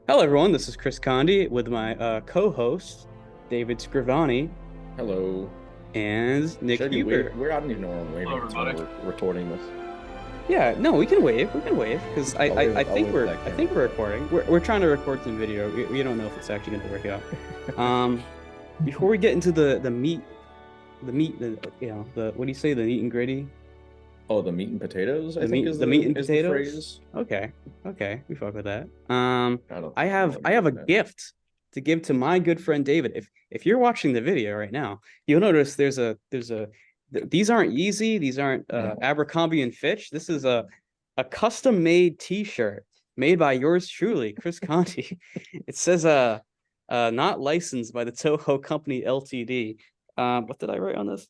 Hello, everyone. This is Chris Conde with my co-host David Scrivani Hello. and Nick Should I do wave? Huber. I don't even know where I'm Hello, waving. It's when everybody. we're recording this. Yeah, no, we can wave. We can wave because I I'll think wave we're that I think we're recording. We're trying to record some video. We don't know if it's actually going to work out. Before we get into the what do you say? The meat and gritty. Oh, the meat and potatoes, I think The meat and is the potatoes. phrase. Okay, we fuck with that. I don't I know have what I it have is, a man. gift to give to my good friend David. If you're watching the video right now, you'll notice these aren't Yeezy, these aren't Abercrombie and Fitch. This is a custom made T-shirt made by yours truly, Chris Conti. It says not licensed by the Toho Company Ltd. What did I write on this?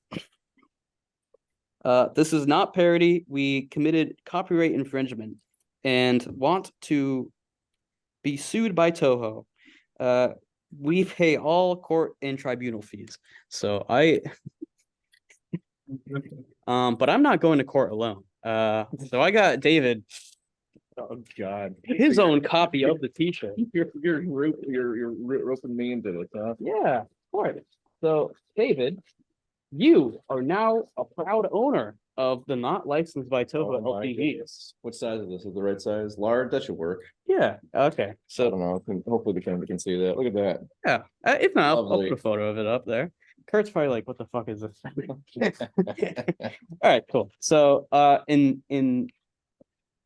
This is not parody. We committed copyright infringement and want to be sued by Toho. We pay all court and tribunal fees. So but I'm not going to court alone. So I got David Oh God, his own copy of the T-shirt. you're roping me into this, huh? Yeah, of course. So David, you are now a proud owner of the not licensed by Toho Oh my LTD. goodness. What size is this? Is the right size? Large? That should work. Yeah. Okay. I So don't know. Hopefully the camera can see that. Look at that. yeah. If not, I'll Lovely. put a photo of it up there. Kurt's probably like, "What the fuck is this?" All right, cool. So, in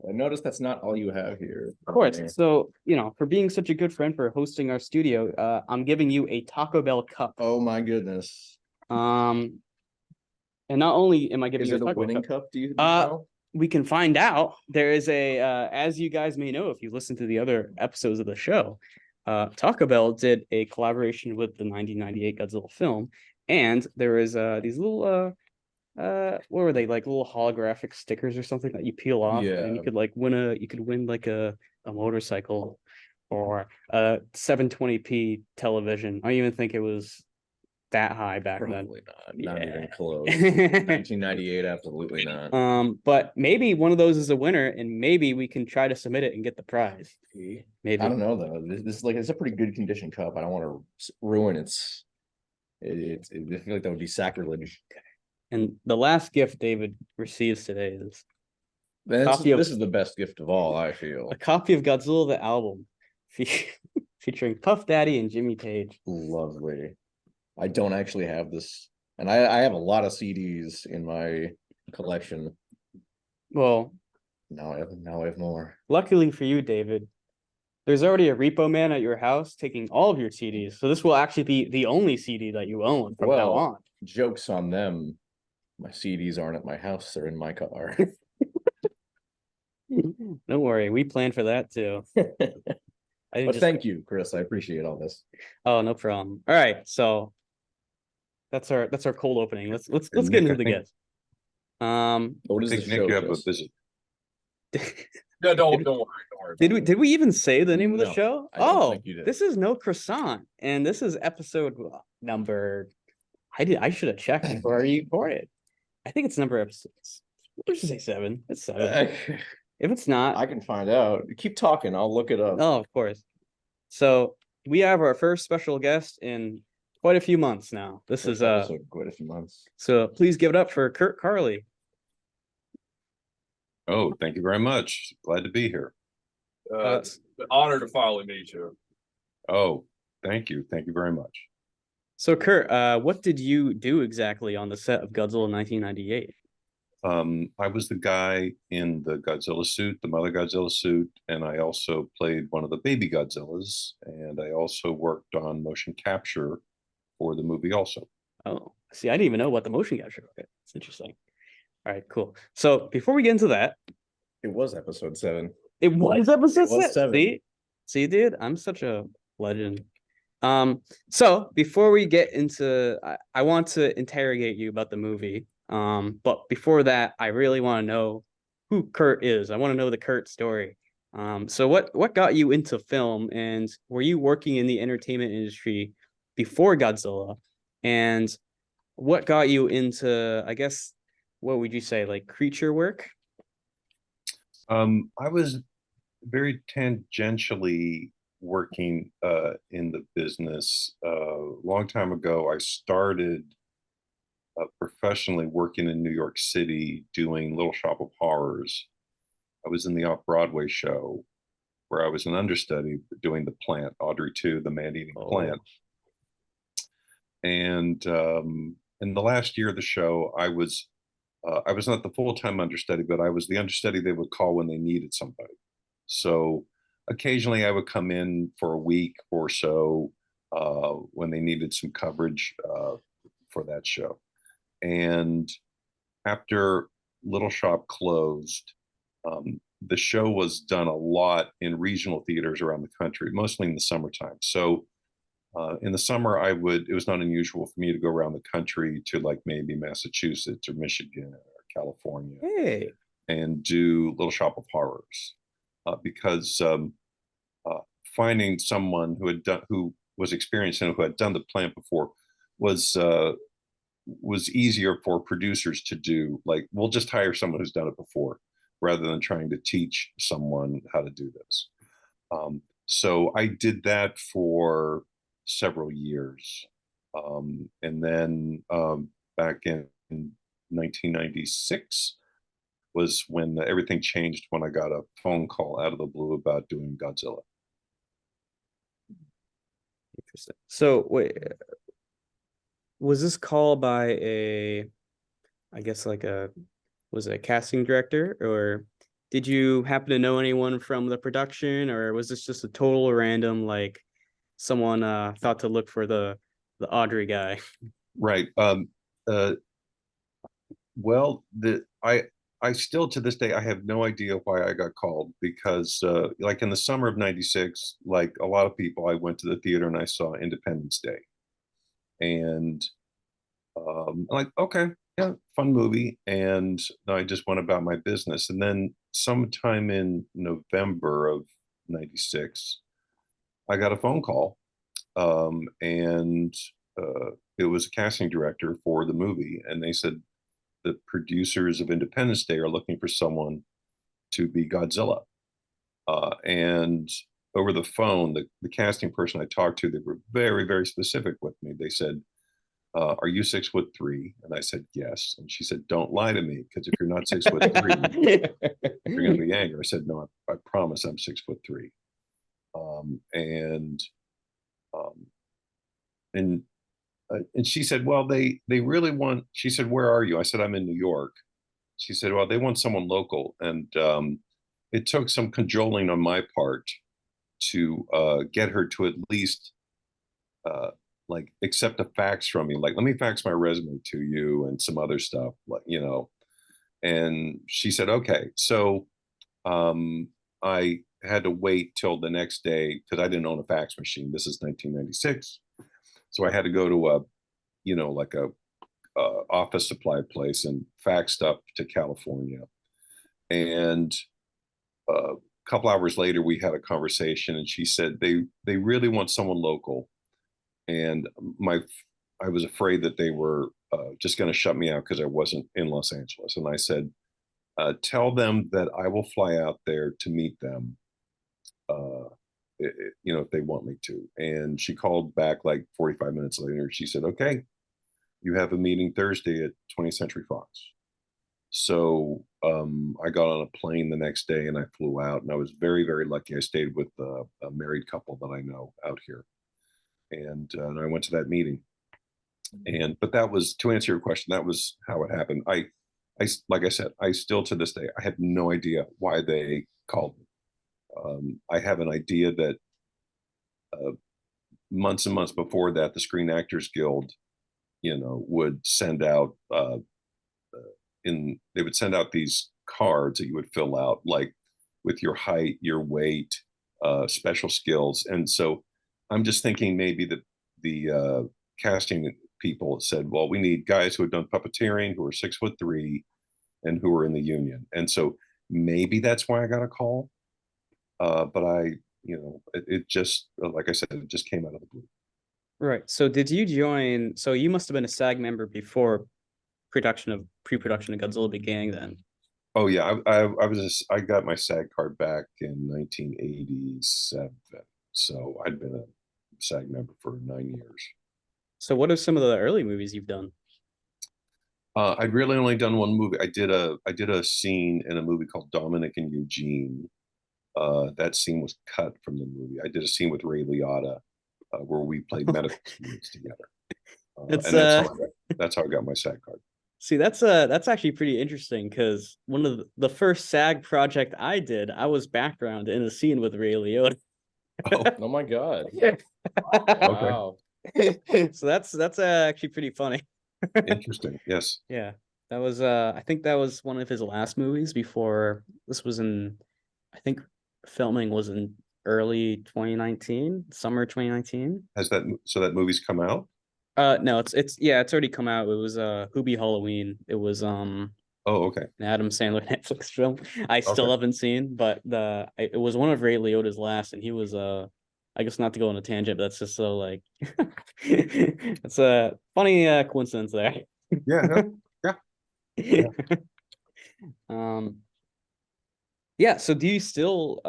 I noticed that's not all you have here. of course, so for being such a good friend for hosting our studio, I'm giving you a Taco Bell cup. Oh my goodness. Um, and not only am I giving Is you it a Taco Bell winning cup, cup? Do you know? we can find out. There is as you guys may know if you listen to the other episodes of the show, Taco Bell did a collaboration with the 1998 Godzilla film, and there is these little what were they, like little holographic stickers or something that you peel off, and Yeah. you could win like a motorcycle or a 720p television. I don't even think it was that high back then. Probably not. Not Yeah. even close. 1998, absolutely not. But maybe one of those is a winner, and maybe we can try to submit it and get the prize. Maybe. I don't know though. This is like it's a pretty good condition cup. I don't want to ruin its. I feel like that would be sacrilege. And the last gift David receives today is This is the best gift of all, I feel. a copy of Godzilla the album, featuring Puff Daddy and Jimmy Page. Lovely. I don't actually have this, and I have a lot of CDs in my collection. Well, Now I have more. luckily for you, David, there's already a repo man at your house taking all of your CDs. So this will actually be the only CD that you own from now on. Jokes on them. My CDs aren't at my house; they're in my car. Don't worry, we planned for that too. But thank you, Chris. I appreciate all this. Oh, no problem. All right, so that's our cold opening. Let's get into the guest. What is the show? Nick, you have a visit. No, don't worry. Did we even say the name of the No, show? I don't Oh, think you did. this is No Croissant, and this is episode number. I should have checked before you recorded. I think it's number episodes. Let's just say 7. It's 7. If it's not, I can find out. Keep talking. I'll look it up. oh, of course. So we have our first special guest in quite a few months now. This is quite a few months. So please give it up for Kurt Carley. Oh, thank you very much. Glad to be here. It's an honor to finally meet you. Oh, thank you. Thank you very much. So Kurt, what did you do exactly on the set of Godzilla 1998? I was the guy in the Godzilla suit, the Mother Godzilla suit, and I also played one of the baby Godzillas, and I also worked on motion capture for the movie also. Oh, see, I didn't even know what the motion capture. Okay, it's interesting. All right, cool. So before we get into that, It was episode 7. it was episode It was 7. 7. See, dude, I'm such a legend. So before we get into, I want to interrogate you about the movie. But before that, I really want to know who Kurt is. I want to know the Kurt story. So what got you into film, and were you working in the entertainment industry before Godzilla? And what got you into, I guess, what would you say, like creature work? I was very tangentially working in the business. A long time ago, I started professionally working in New York City doing Little Shop of Horrors. I was in the off-Broadway show where I was an understudy doing the plant, Audrey 2, the man-eating plant. And in the last year of the show, I was not the full-time understudy, but I was the understudy they would call when they needed somebody. So occasionally I would come in for a week or so when they needed some coverage for that show. And after Little Shop closed, the show was done a lot in regional theaters around the country, mostly in the summertime. So in the summer, it was not unusual for me to go around the country to like maybe Massachusetts or Michigan or California and do Little Shop of Horrors because finding someone who was experienced and who had done the plant before was easier for producers to do. Like, we'll just hire someone who's done it before rather than trying to teach someone how to do this. So I did that for several years. And then back in 1996 was when everything changed, when I got a phone call out of the blue about doing Godzilla. Interesting. So wait, was this call by was it a casting director, or did you happen to know anyone from the production, or was this just a total random, like someone thought to look for the Audrey guy? Right. Well, I still to this day I have no idea why I got called, because like in the summer of '96, like a lot of people, I went to the theater and I saw Independence Day, and like, okay, yeah, fun movie, and I just went about my business. And then sometime in November of '96, I got a phone call, and it was a casting director for the movie, and they said the producers of Independence Day are looking for someone to be Godzilla. And over the phone, the casting person I talked to, they were very, very specific with me. They said, are you 6'3"? And I said, yes. And she said, don't lie to me, because if you're not 6'3", you're going to be angry. I said, no, I promise I'm 6'3". And she said, well, they really want, she said, where are you? I said, I'm in New York. She said, well, they want someone local. And it took some cajoling on my part to get her to at least like accept a fax from me. Like, let me fax my resume to you and some other stuff, like, you know. And she said, okay. So I had to wait till the next day because I didn't own a fax machine. This is 1996. So I had to go to like a office supply place and fax stuff to California. And a couple hours later, we had a conversation, and she said they really want someone local. And I was afraid that they were just going to shut me out because I wasn't in Los Angeles. And I said, tell them that I will fly out there to meet them, if they want me to. And she called back like 45 minutes later. She said, okay, you have a meeting Thursday at 20th Century Fox. So I got on a plane the next day and I flew out, and I was very, very lucky. I stayed with a married couple that I know out here. And I went to that meeting. But that was, to answer your question, that was how it happened. I like I said, I still to this day, I have no idea why they called me. I have an idea that months and months before that, the Screen Actors Guild, would send out they would send out these cards that you would fill out, like with your height, your weight, special skills. And so I'm just thinking maybe that the casting people said, well, we need guys who have done puppeteering, who are 6'3", and who are in the union. And so maybe that's why I got a call. But it just, like I said, it just came out of the blue. Right. So did you join? So you must have been a SAG member before pre-production of Godzilla began then. Oh yeah, I got my SAG card back in 1987. So I'd been a SAG member for 9 years. So what are some of the early movies you've done? I'd really only done one movie. I did a scene in a movie called Dominic and Eugene. That scene was cut from the movie. I did a scene with Ray Liotta where we played medical students together. It's And that's how I got my SAG card. See, that's actually pretty interesting because one of the first SAG project I did, I was background in a scene with Ray Liotta. Oh my God. Okay. Wow. So that's actually pretty funny. Interesting. Yes. Yeah, that was I think that was one of his last movies before this was in. I think filming was in early 2019, summer 2019. That movie's come out? No, it's already come out. It was Hoobie Halloween. It was Oh, okay. an Adam Sandler Netflix film. I still Okay. haven't seen, but it was one of Ray Liotta's last, and he was I guess not to go on a tangent, but that's just so like it's a funny coincidence there. Yeah. Yeah. Yeah, so do you still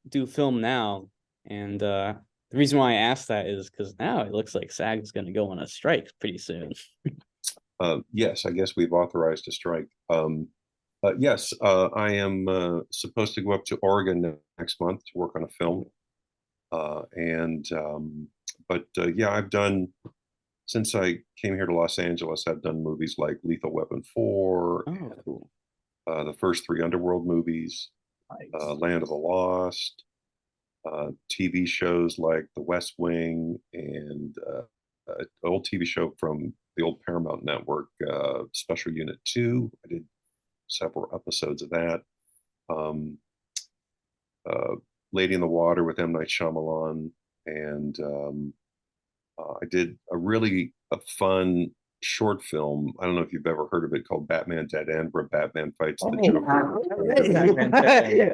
do film now? And the reason why I asked that is because now it looks like SAG is going to go on a strike pretty soon. Yes, I guess we've authorized a strike. Yes, I am supposed to go up to Oregon next month to work on a film. Yeah, I've done, since I came here to Los Angeles, I've done movies like Lethal Weapon 4, Oh, cool. the first 3 Underworld movies, Land of the Lost, TV shows like The West Wing, and an old TV show from the old Paramount Network, Special Unit 2. I did several episodes of that. Lady in the Water with M. Night Shyamalan, and I did a fun short film. I don't know if you've ever heard of it, called Batman Dead End, where Batman fights the Joker.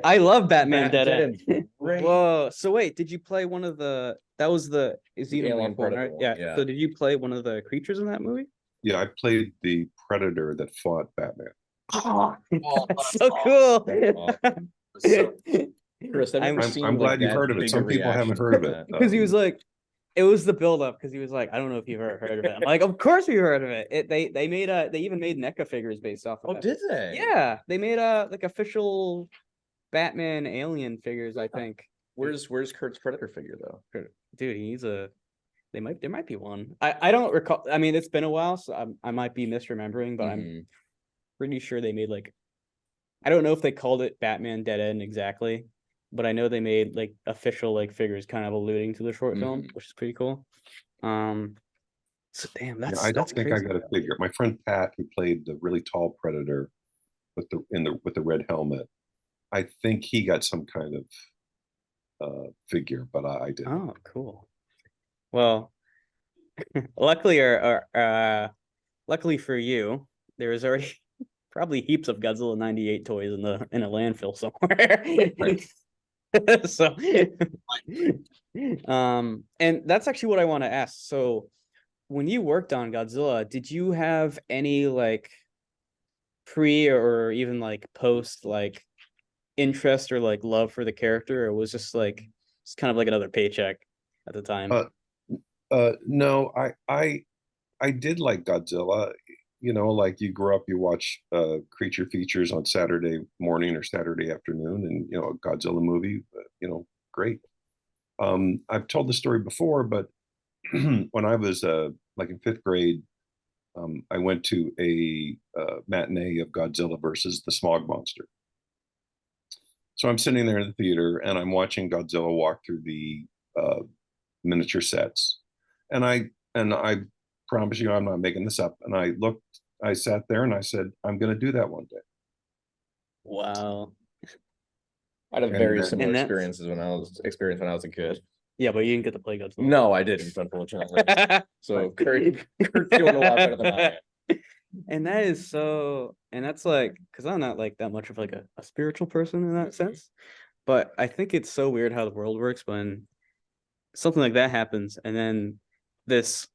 I love Batman Dead End. Great. Whoa! So wait, did you play one of the? That was the Alien Predator right? one, Yeah. yeah. So did you play one of the creatures in that movie? Yeah, I played the Predator that fought Batman. Oh, that's so cool. So, Chris, I've never seen I'm glad like you've that heard of it. big Some a people haven't reaction heard of to it. that. Because he was like, it was the buildup. Because he was like, I don't know if you've ever heard of it. I'm like, of course we heard of it. They even made NECA figures based off of Oh, it. did they? Yeah, they made like official Batman alien figures. I think. Where's Kurt's Predator figure though? Dude, there might be one. I don't recall. I mean, it's been a while, so I might be misremembering, but I'm pretty sure they made like, I don't know if they called it Batman Dead End exactly, but I know they made like official like figures kind of alluding to the short film, which is pretty cool. So damn, Yeah, I don't that's think crazy. I got a figure. My friend Pat, who played the really tall Predator with the red helmet, I think he got some kind of figure, but I didn't. Oh, cool. Well, luckily luckily for you, there is already probably heaps of Godzilla 98 toys in a landfill somewhere. Right. So and that's actually what I want to ask. So when you worked on Godzilla, did you have any like pre or even like post like interest or like love for the character, or was just like it's kind of like another paycheck at the time? No, I did like Godzilla. You know, like you grow up, you watch creature features on Saturday morning or Saturday afternoon, and you know, a Godzilla movie, you know, great. I've told the story before, but when I was like in 5th grade, I went to a matinee of Godzilla versus the Smog Monster. So I'm sitting there in the theater and I'm watching Godzilla walk through the miniature sets, and I promise you, I'm not making this up. And I sat there and I said, I'm going to do that one day. Wow. I had a very then- similar and that's- experiences when I was a kid. Yeah, but you didn't get to play Godzilla. No, I didn't, unfortunately. So Kurt's doing a lot better than I am. And that is so, and that's like, because I'm not like that much of like a spiritual person in that sense, but I think it's so weird how the world works when something like that happens, and then this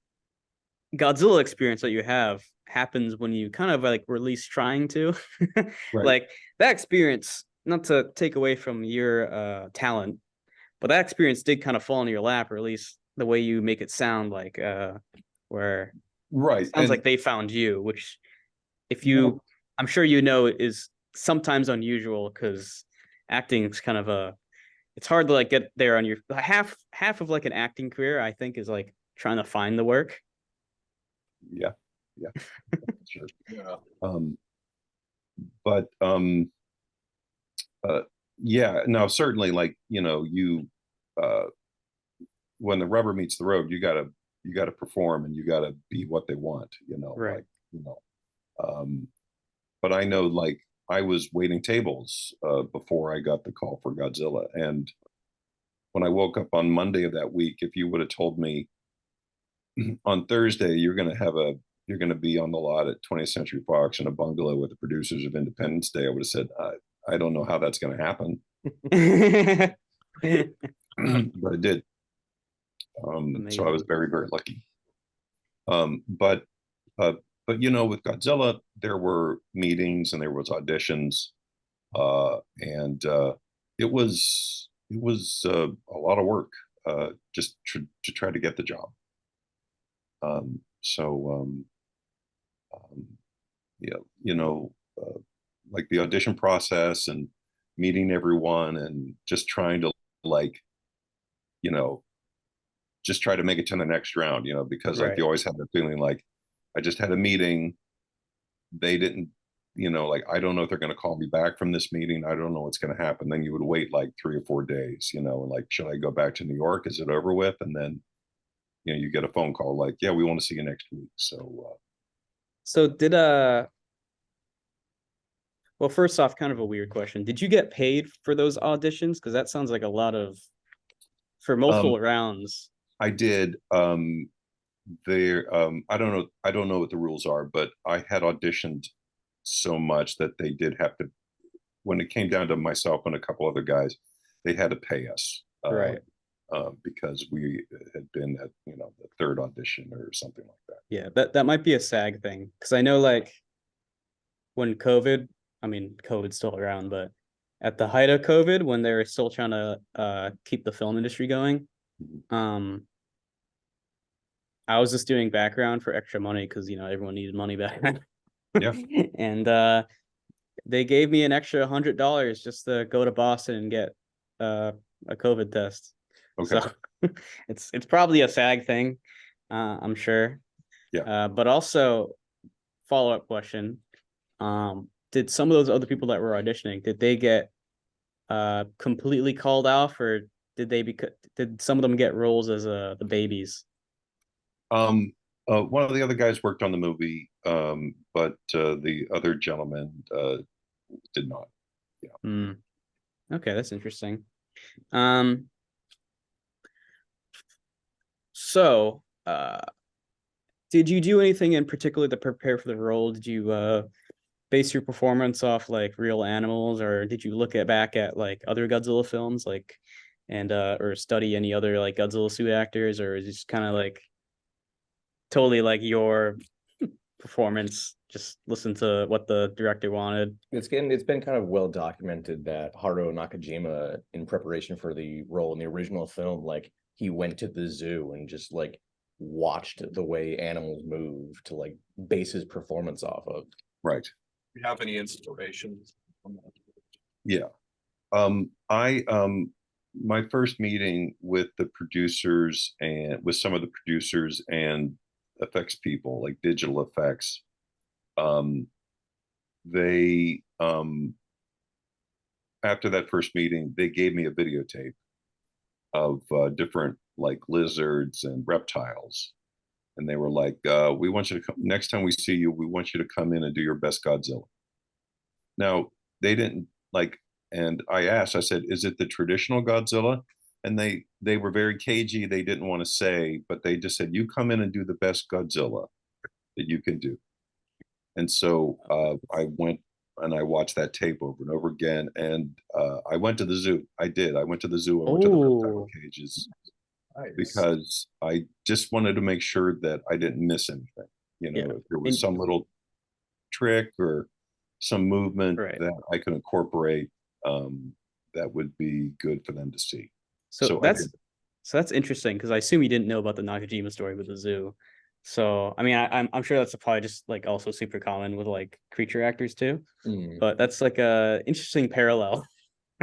Godzilla experience that you have happens when you kind of like were least trying to. Right. Like that experience, not to take away from your talent, but that experience did kind of fall into your lap, or at least the way you make it sound like where Right. it sounds And like they found you, which if you know, you I'm sure you know is sometimes unusual because acting is kind of it's hard to like get there on your half of like an acting career, I think, is like trying to find the work. yeah, yeah, sure. Yeah. But uh, yeah, no, certainly, like, you know, you uh, when the rubber meets the road, you gotta perform and you gotta be what they want, you know, Right. like, you know. But I know, like, I was waiting tables before I got the call for Godzilla, and when I woke up on Monday of that week, if you would have told me on Thursday you're gonna be on the lot at 20th Century Fox in a bungalow with the producers of Independence Day, I would have said, I don't know how that's going to happen, but it did. So I was Amazing. very, very lucky. Um, but uh, but you know, with Godzilla, there were meetings and there was auditions, and it was a lot of work just to try to get the job. So um, yeah, you know, like the audition process and meeting everyone and just trying to, like, you know, just try to make it to the next round, you know, because like Right. you always have the feeling like I just had a meeting, they didn't, you know, like I don't know if they're going to call me back from this meeting, I don't know what's going to happen. Then you would wait like 3 or 4 days, you know, and like, should I go back to New York, is it over with? And then, you know, you get a phone call like, yeah, we want to see you next week. So did well, first off, kind of a weird question. Did you get paid for those auditions? Because that sounds like a lot of for multiple rounds. I did. There, I don't know what the rules are, but I had auditioned so much that they did have to, when it came down to myself and a couple other guys, they had to pay us Right. because we had been at, you know, the third audition or something like that. Yeah, that might be a SAG thing. Because I know like when COVID, I mean COVID's still around, but at the height of COVID, when they were still trying to keep the film industry going, um, I was just doing background for extra money because you know everyone needed money back then. Yeah. And they gave me an extra $100 just to go to Boston and get a COVID test. Okay. So it's probably a SAG thing, I'm sure. Yeah. But also follow-up question. Did some of those other people that were auditioning, did they get completely called off, or did some of them get roles as the babies? One of the other guys worked on the movie, but the other gentleman did not. Yeah. Hmm. Okay, that's interesting. Um, so did you do anything in particular to prepare for the role? Did you base your performance off like real animals, or did you look at back at like other Godzilla films, like and or study any other like Godzilla suit actors, or is it just kind of like totally like your performance, just listen to what the director wanted? It's been kind of well documented that Haruo Nakajima, in preparation for the role in the original film, like he went to the zoo and just like watched the way animals move to like base his performance off of. Right. Do you have any inspiration from that? Yeah. I my first meeting with the producers and with some of the producers and effects people, like digital effects, um, they after that first meeting, they gave me a videotape of different like lizards and reptiles. And they were like, we want you to come next time we see you, we want you to come in and do your best Godzilla. Now, they didn't like, and I asked, I said, is it the traditional Godzilla? And they were very cagey. They didn't want to say, but they just said, you come in and do the best Godzilla that you can do. And so I went and I watched that tape over and over again. And I went to the zoo. I did. I went to the zoo. I went to the reptile cages Nice. because I just wanted to make sure that I didn't miss anything. You know, Yeah. if there was some little trick or some movement Right. that I could incorporate, that would be good for them to see. So So I that's so that's interesting because I assume you didn't know about the Nakajima story with the zoo. So I mean, I'm sure that's probably just like also super common with like creature actors too. Mm. But that's like a interesting parallel.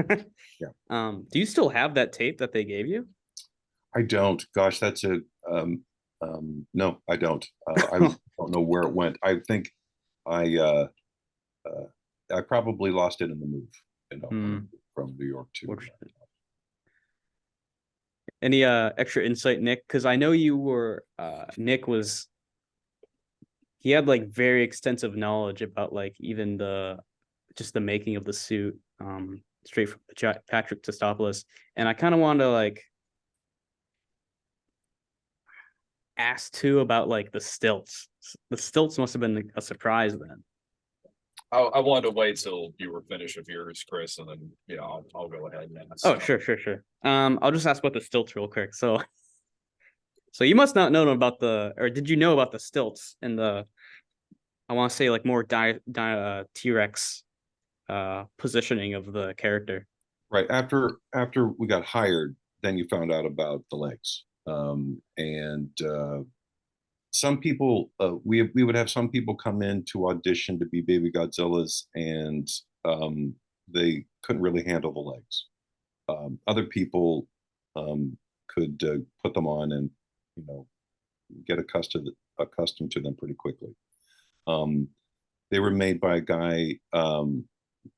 Yeah. Do you still have that tape that they gave you? I don't. Gosh, that's a no, I don't. I don't know where it went. I think I uh, I probably lost it in the move, Hmm. from New York to. Any extra insight, Nick? Because I know you were Nick was he had like very extensive knowledge about like even the just the making of the suit, straight from Patrick Tostopoulos. And I kind of wanted to like ask too about like the stilts. The stilts must have been a surprise then. I wanted to wait till you were finished with yours, Chris, and then I'll go ahead and ask. Oh, sure. I'll just ask about the stilts real quick. So you must not know about or did you know about the stilts and the I want to say like more T-Rex positioning of the character. Right after we got hired, then you found out about the legs, and some people we would have some people come in to audition to be baby Godzillas, and they couldn't really handle the legs. Other people could put them on and you know get accustomed to them pretty quickly. Um, they were made by a guy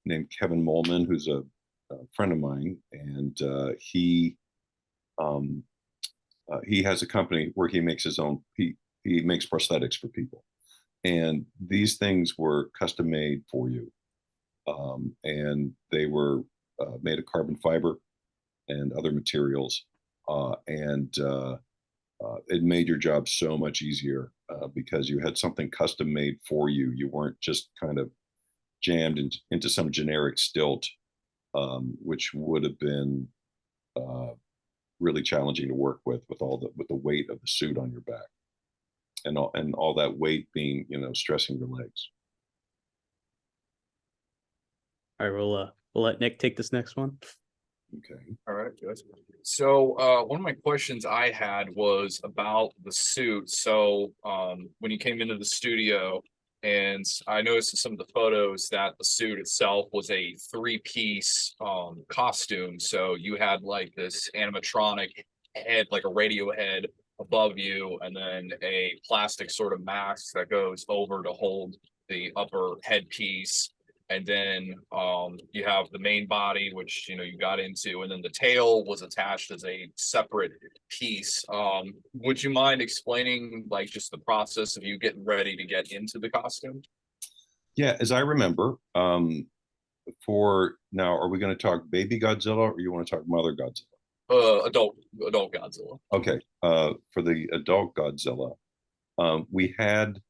named Kevin Molman, who's a friend of mine, and he has a company where he makes his own. He makes prosthetics for people, and these things were custom made for you, and they were made of carbon fiber and other materials, and it made your job so much easier because you had something custom made for you. You weren't just kind of jammed into some generic stilt, which would have been uh, really challenging to work with the weight of the suit on your back, and all that weight being stressing your legs. All right, we'll let Nick take this next one. Okay. All right, good. So one of my questions I had was about the suit. So when you came into the studio, and I noticed in some of the photos that the suit itself was a three-piece costume. So you had like this animatronic head, like a radio head above you, and then a plastic sort of mask that goes over to hold the upper headpiece, and then you have the main body, which you got into, and then the tail was attached as a separate piece. Would you mind explaining like just the process of you getting ready to get into the costume? Yeah, as I remember, for now, are we going to talk baby Godzilla or you want to talk mother Godzilla? Adult Godzilla. Okay. For the adult Godzilla, we had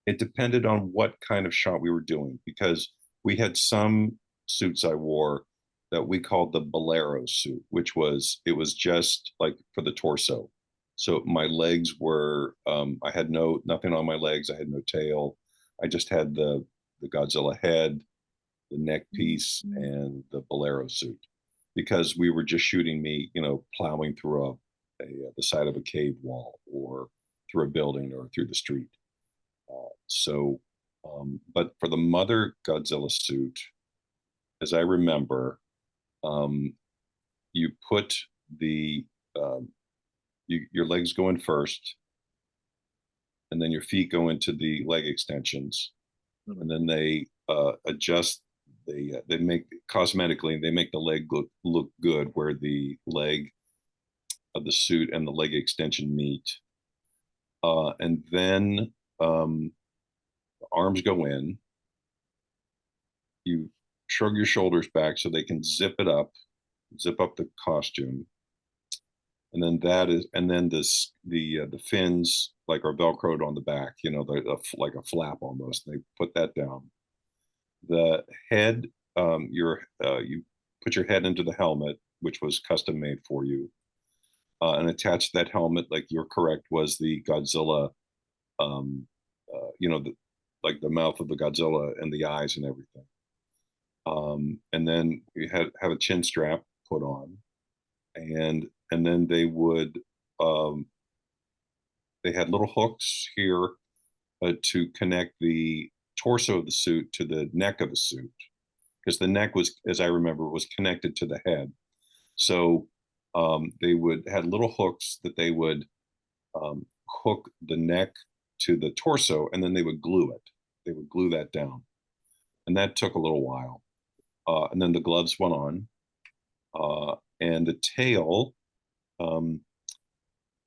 it depended on what kind of shot we were doing, because we had some suits I wore that we called the bolero suit, which was just like for the torso. So my legs were I had nothing on my legs. I had no tail. I just had the Godzilla head, the neck piece, and the bolero suit, because we were just shooting me, plowing through the side of a cave wall or through a building or through the street. But for the mother Godzilla suit, as I remember, you put um, your legs go in first, and then your feet go into the leg extensions, and then they adjust. They make cosmetically, they make the leg look good where the leg of the suit and the leg extension meet, and then arms go in. You shrug your shoulders back so they can zip up the costume, and then the fins like are velcroed on the back, like a flap almost. They put that down. The head, you put your head into the helmet, which was custom made for you, and attached to that helmet, like you're correct, was the Godzilla, um, like the mouth of the Godzilla and the eyes and everything. And then you have a chin strap put on, and then they would they had little hooks here to connect the torso of the suit to the neck of the suit, because the neck was, as I remember, was connected to the head. So they would had little hooks that they would hook the neck to the torso, and then they would glue it. They would glue that down, and that took a little while. And then the gloves went on, and the tail.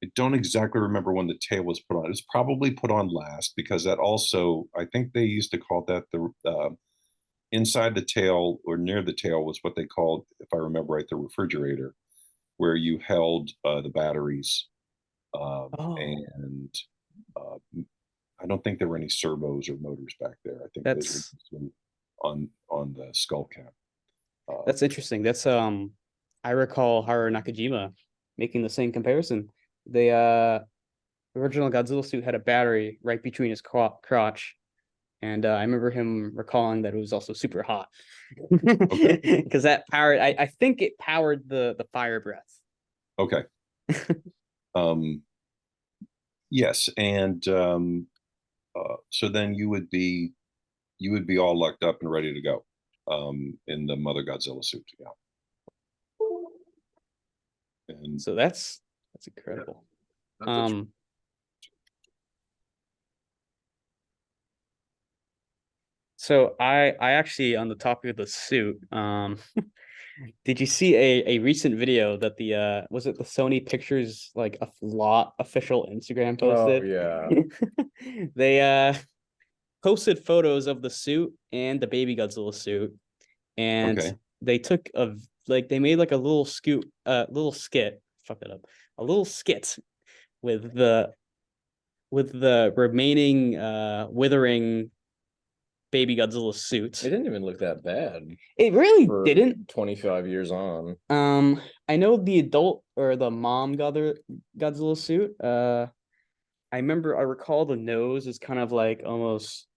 I don't exactly remember when the tail was put on. It was probably put on last, because that also, I think they used to call that the inside the tail, or near the tail, was what they called, if I remember right, the refrigerator, where you held the batteries. Oh. And I don't think there were any servos or motors back there. I think those That's were on the skull cap. that's interesting. That's I recall Haruo Nakajima making the same comparison. The original Godzilla suit had a battery right between his crotch, and I remember him recalling that it was also super hot because that powered. I think it powered the fire breath. Okay. Yes, and so then you would be all locked up and ready to go in the Mother Godzilla suit. Yeah. And So that's incredible. So I actually, on the topic of the suit, did you see a recent video that the was it the Sony Pictures like a lot official Instagram posted? Oh yeah. They posted photos of the suit and the baby Godzilla suit, and okay. they took they made like a little skit, fuck that up, a little skit with the remaining withering baby Godzilla suit. It didn't even look that bad It really for didn't. 25 years on. I know the adult or the mom Godzilla suit. I recall the nose is kind of like almost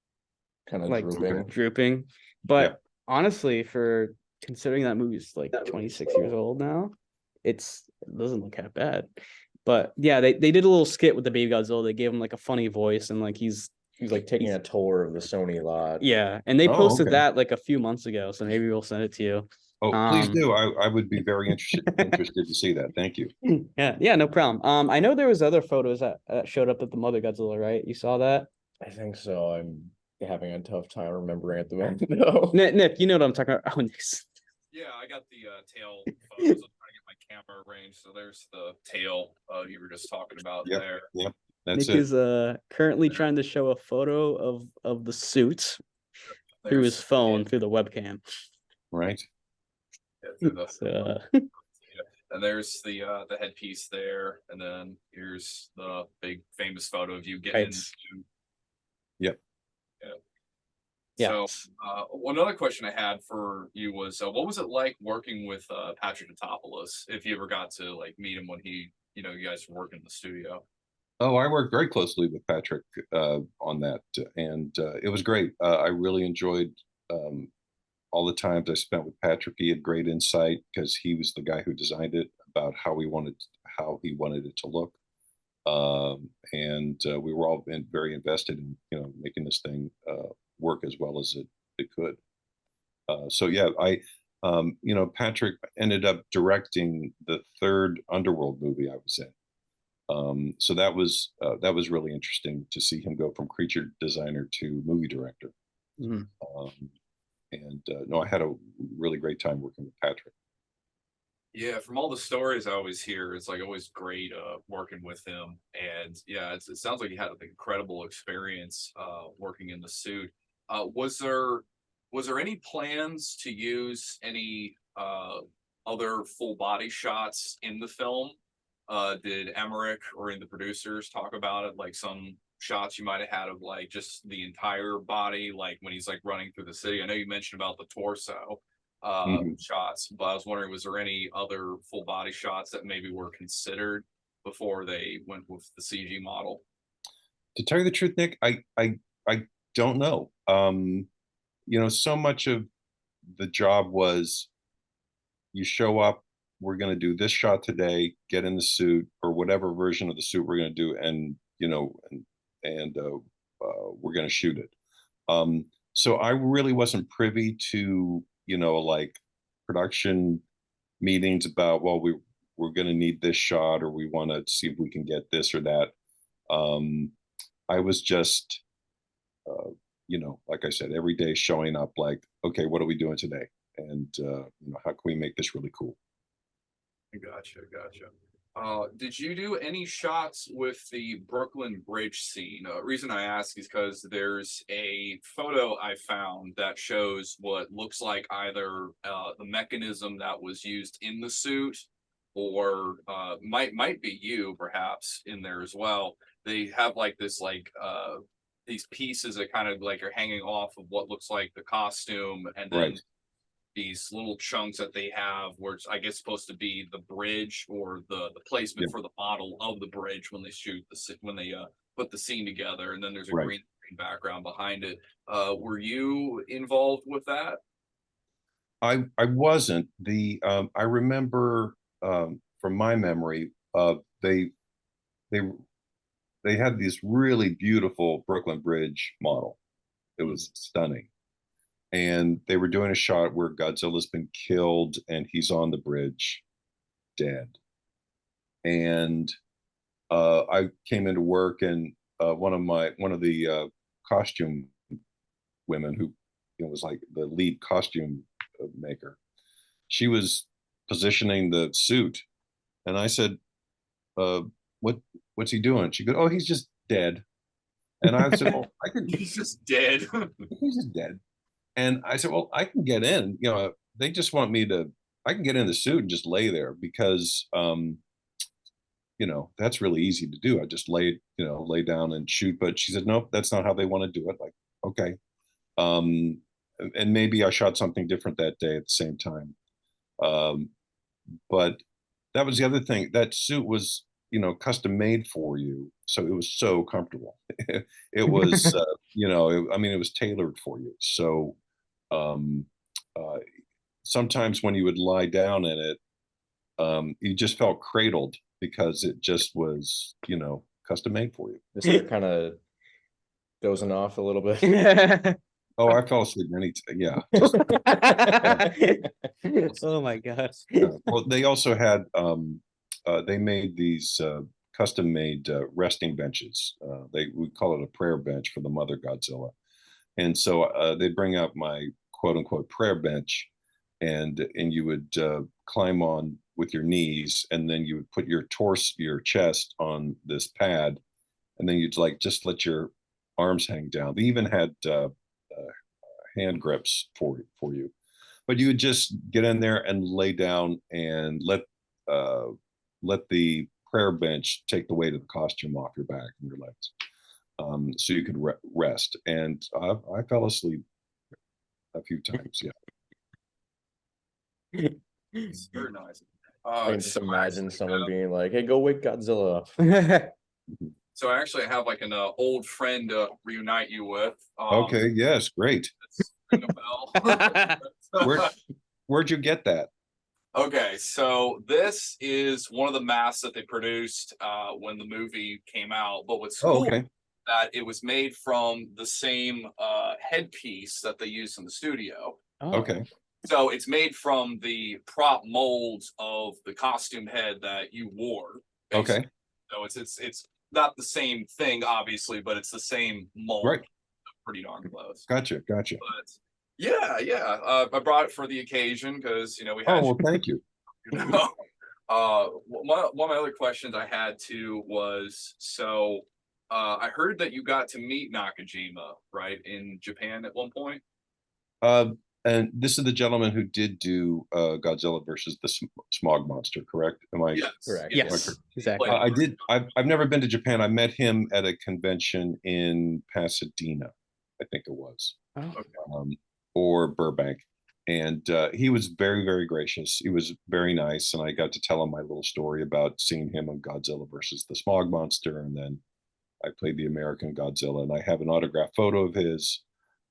Kind of like drooping. drooping. But Yeah. honestly, for considering that movie's like 26 years old now, it doesn't look that bad. But yeah, they did a little skit with the baby Godzilla. They gave him like a funny voice, and like he's like Taking a tour of the Sony lot. yeah, and they Oh, posted okay. that like a few months ago, so maybe we'll send it to you. Oh, please do. I would be very interested to see that. Thank you. Yeah, no problem. I know there was other photos that showed up at the Mother Godzilla, right? You saw that? I think so. I'm having a tough time remembering at the moment though. Nick, you know what I'm talking about. Oh, Nick's. Yeah, I got the tail photos. I'm trying to get my camera arranged. So there's the tail you were just talking about there. Yep. That's Nick it. is currently trying to show a photo of the suit through his phone through the webcam. Right. Yeah, So, and there's the headpiece there, and then here's the big famous photo of you getting into. Yep. Yeah. So one other question I had for you was what was it like working with Patrick Tatopoulos, if you ever got to like meet him when he, you guys were working in the studio? Oh, I worked very closely with Patrick on that, and it was great. I really enjoyed all the times I spent with Patrick. He had great insight because he was the guy who designed it, about how he wanted it to look, and we were all very invested in making this thing work as well as it could. So yeah, Patrick ended up directing the third Underworld movie I was in. So that was really interesting to see him go from creature designer to movie director. Mhm. And no, I had a really great time working with Patrick. Yeah, from all the stories I always hear, it's like always great working with him. And yeah, it sounds like you had an incredible experience working in the suit. Was there any plans to use any other full body shots in the film? Did Emmerich or any of the producers talk about it, like some shots you might have had of like just the entire body, like when he's like running through the city? I know you mentioned about the torso shots, but I was wondering, was there any other full body shots that maybe were considered before they went with the CG model? To tell you the truth, Nick, I don't know. So much of the job was you show up we're going to do this shot today, get in the suit or whatever version of the suit we're going to do, and we're going to shoot it. So I really wasn't privy to, like production meetings about, well, we're going to need this shot, or we want to see if we can get this or that. I was just, like I said, every day showing up like, okay, what are we doing today? And, how can we make this really cool? Gotcha. Did you do any shots with the Brooklyn Bridge scene? Reason I ask is because there's a photo I found that shows what looks like either the mechanism that was used in the suit, or might be you perhaps in there as well. They have like this these pieces that kind of like are hanging off of what looks like the costume, and then Right. these little chunks that they have where it's, I guess, supposed to be the bridge or the placement Yeah. for the model of the bridge when they shoot when they put the scene together, and then there's a Right. green background behind it. Were you involved with that? I wasn't. I remember, from my memory, they had this really beautiful Brooklyn Bridge model. It was stunning. And they were doing a shot where Godzilla's been killed and he's on the bridge dead. And I came into work, and one of the costume women who was like the lead costume maker, she was positioning the suit, and I said, what's he doing? She goes, oh, he's just dead. And I said, well, I could. He's just dead. He's just dead. And I said, well, I can get in. They just want me to. I can get in the suit and just lay there, because that's really easy to do. I just lay down and shoot. But she said, nope, that's not how they want to do it. Like, okay. And maybe I shot something different that day at the same time. But that was the other thing. That suit was, custom made for you. So it was so comfortable. It was, it was tailored for you. So sometimes when you would lie down in it, you just felt cradled, because it just was, custom made for you. Just start kind of dozing off a little bit. Oh, I fell asleep many times. Yeah. Oh my gosh. Well, they also had, they made these custom made resting benches. We call it a prayer bench for the mother Godzilla. And so they bring out my quote unquote prayer bench, and you would climb on with your knees, and then you would put your chest on this pad, and then you'd just let your arms hang down. They even had hand grips for you, but you would just get in there and lay down and let the prayer bench take the weight of the costume off your back and your legs, so you could rest. And I fell asleep a few times. Yeah. It's very nice. I can just imagine someone being like, "Hey, go wake Godzilla up." So I actually have like an old friend to reunite you with. Okay. Yes. Great. Ring a bell. Where'd you get that? Okay, so this is one of the masks that they produced when the movie came out. But what's cool Okay. that it was made from the same headpiece that they used in the studio. Oh. Okay. So it's made from the prop molds of the costume head that you wore. Basically. Okay. So it's not the same thing, obviously, but it's the same mold. Right. Pretty darn close. Gotcha. But yeah. I brought it for the occasion because we had. Oh, well, thank you. One of my other questions I had too was, so I heard that you got to meet Nakajima, right, in Japan at one point. And this is the gentleman who did do Godzilla versus the Smog Monster, correct? Am I? Yes, Correct. Yes, exactly. I did. I've never been to Japan. I met him at a convention in Pasadena, I think it was, Oh. or Burbank, and he was very, very gracious. He was very nice, and I got to tell him my little story about seeing him on Godzilla versus the Smog Monster, and then I played the American Godzilla, and I have an autographed photo of his.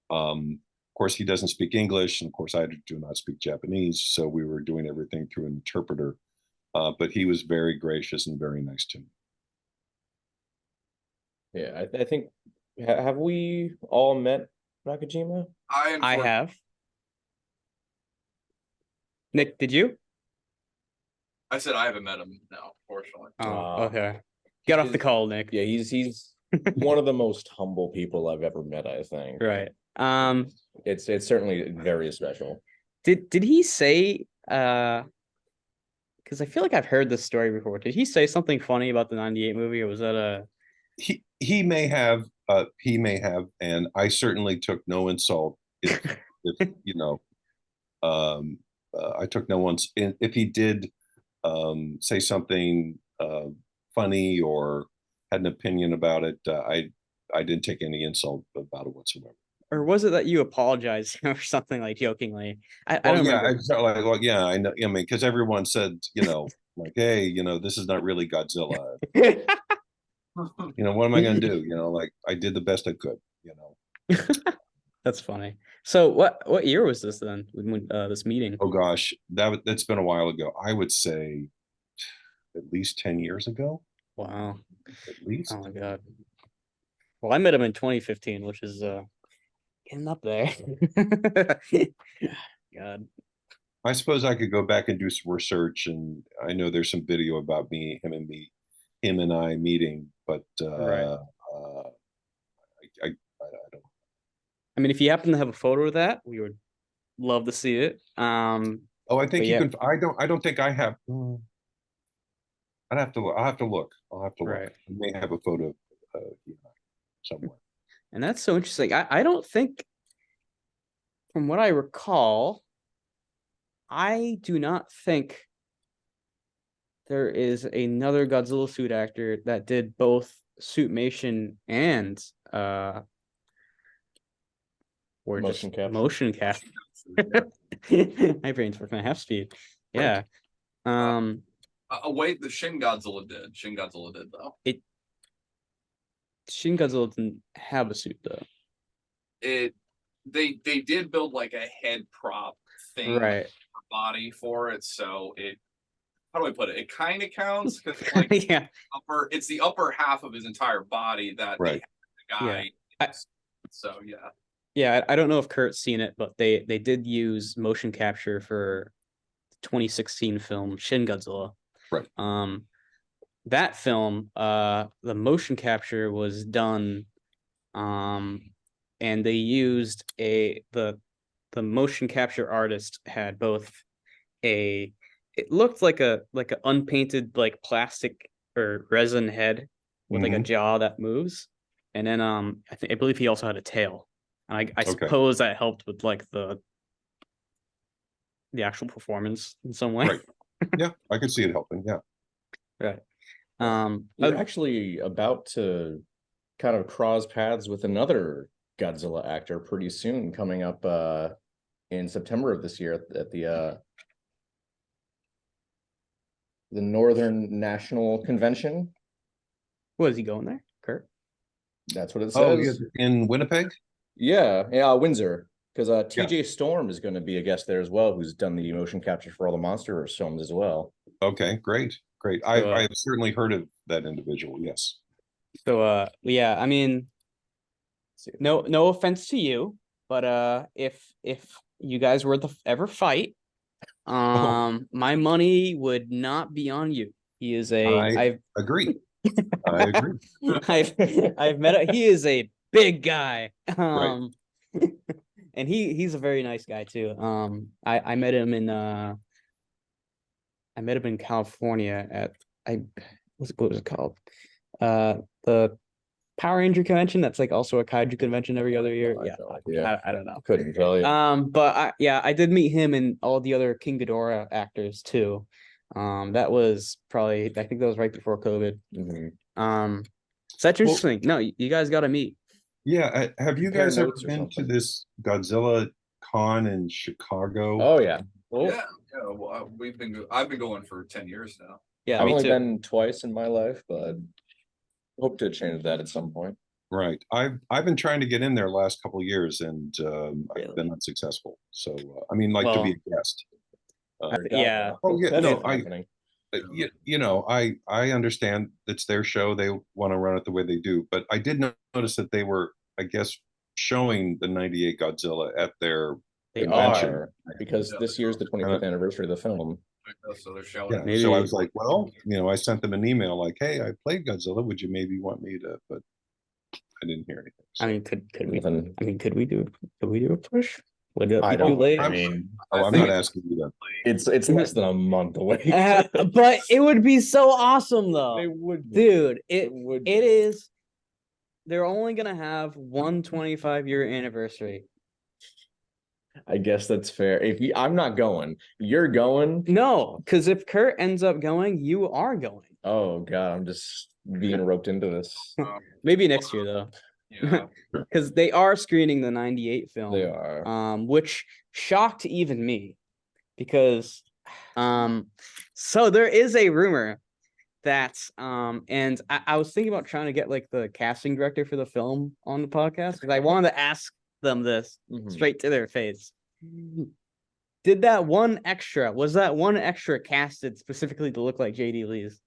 Of course, he doesn't speak English, and of course, I do not speak Japanese, so we were doing everything through an interpreter. But he was very gracious and very nice to me. Yeah, I think have we all met Nakajima? I have. Nick, did you? I said I haven't met him now, fortunately. Oh, okay. Get off the call, Nick. Yeah, he's one of the most humble people I've ever met, I think. Right. It's certainly very special. Did he say because I feel like I've heard this story before. Did he say something funny about the 98 movie, or was that a He may have, and I certainly took no insult if you know, I took no one's if he did say something funny or had an opinion about it. I didn't take any insult about it whatsoever. or was it that you apologized or something like jokingly? I Well, don't yeah, I remember. felt like, well, yeah, I know. I mean, because everyone said, like, hey, this is not really Godzilla. What am I going to do? Like I did the best I could. That's funny. So what year was this then? When this meeting? Oh gosh, that's been a while ago. I would say at least 10 years ago. Wow. At least. Oh my god. Well, I met him in 2015, which is getting up there. God. I suppose I could go back and do some research, and I know there's some video about him and I meeting, but Right. I don't. I mean, if you happen to have a photo of that, we would love to see it. Oh, I think you yeah. can. I don't think I have. I'll have to look. I'll have to look. Right. I may have a photo somewhere. And that's so interesting. I don't think, from what I recall, I do not think there is another Godzilla suit actor that did both suitmation and or Motion just capture. motion capture. My brain's working at half speed. Yeah. Wait, the Shin Godzilla did. Shin Godzilla did though. Shin Godzilla didn't have a suit though. They did build like a head prop thing, Right. body for it, so how do I put it? It kind of counts because like yeah. it's the upper half of his entire body that Right. the guy. Yeah. So yeah. Yeah, I don't know if Kurt's seen it, but they did use motion capture for the 2016 film Shin Godzilla. Right. That film, the motion capture was done, and they used the motion capture artist had both it looked like a unpainted like plastic or resin head with like a jaw that moves, and then I believe he also had a tail, and I suppose that helped with like the actual performance in some way. Right. Yeah, I could see it helping. Yeah. Right. We're actually about to kind of cross paths with another Godzilla actor pretty soon, coming up in September of this year at the Northern National Convention. Was he going there, Kurt? That's what it says. Oh, yeah, in Winnipeg? Yeah, Windsor. Because TJ Storm is going to be a guest there as well, who's done the motion capture for all the Monsterverse films as well. Okay, great. I've certainly heard of that individual, yes. So yeah, I mean, no offense to you, but if you guys were to ever fight, my money would not be on you. He is I agree. I agree. I've met he is a big guy. Right. And he's a very nice guy too. I met him in California at what was it called? The Power Ranger convention. That's like also a kaiju convention every other year. I don't know. Couldn't tell you. But I did meet him and all the other King Ghidorah actors too. That was probably, I think that was right before COVID. So that's interesting. No, you guys got to meet. Yeah, have you guys ever been to this Godzilla con in Chicago? Oh yeah. Yeah. Well, I've been going for 10 years now. Yeah, I've me only too. been twice in my life, but hope to change that at some point. Right. I've been trying to get in there last couple of years, and I've been unsuccessful. So I mean, like to be a guest. Yeah. Oh yeah. That's No, happening. you know, I understand it's their show. They want to run it the way they do, but I did notice that they were, I guess, showing the '98 Godzilla at their They convention. are, because this year's the 25th anniversry of the film. So they're showing. Yeah, Maybe. so I was like, well, you know, I sent them an email like, hey, I played Godzilla. Would you maybe want me to? But I didn't hear anything. So. I mean, could we? Nothing. I mean, could we do a push? Would it I be too don't. late? I mean, Oh, I'm not asking you that. it's less than a month away. But it would be so awesome though, They would, dude. it would. It is. They're only gonna have one 25-year anniversary. I guess that's fair. If you, I'm not going, you're going. No, because if Kurt ends up going, you are going. Oh God, I'm just being roped into this. Maybe next year though, Yeah. because they are screening the '98 film. They are. Which shocked even me, because so there is a rumor that and I was thinking about trying to get like the casting director for the film on the podcast, because I wanted to ask them this Mhm. straight to their face. Was that one extra casted specifically to look like JD Lee's?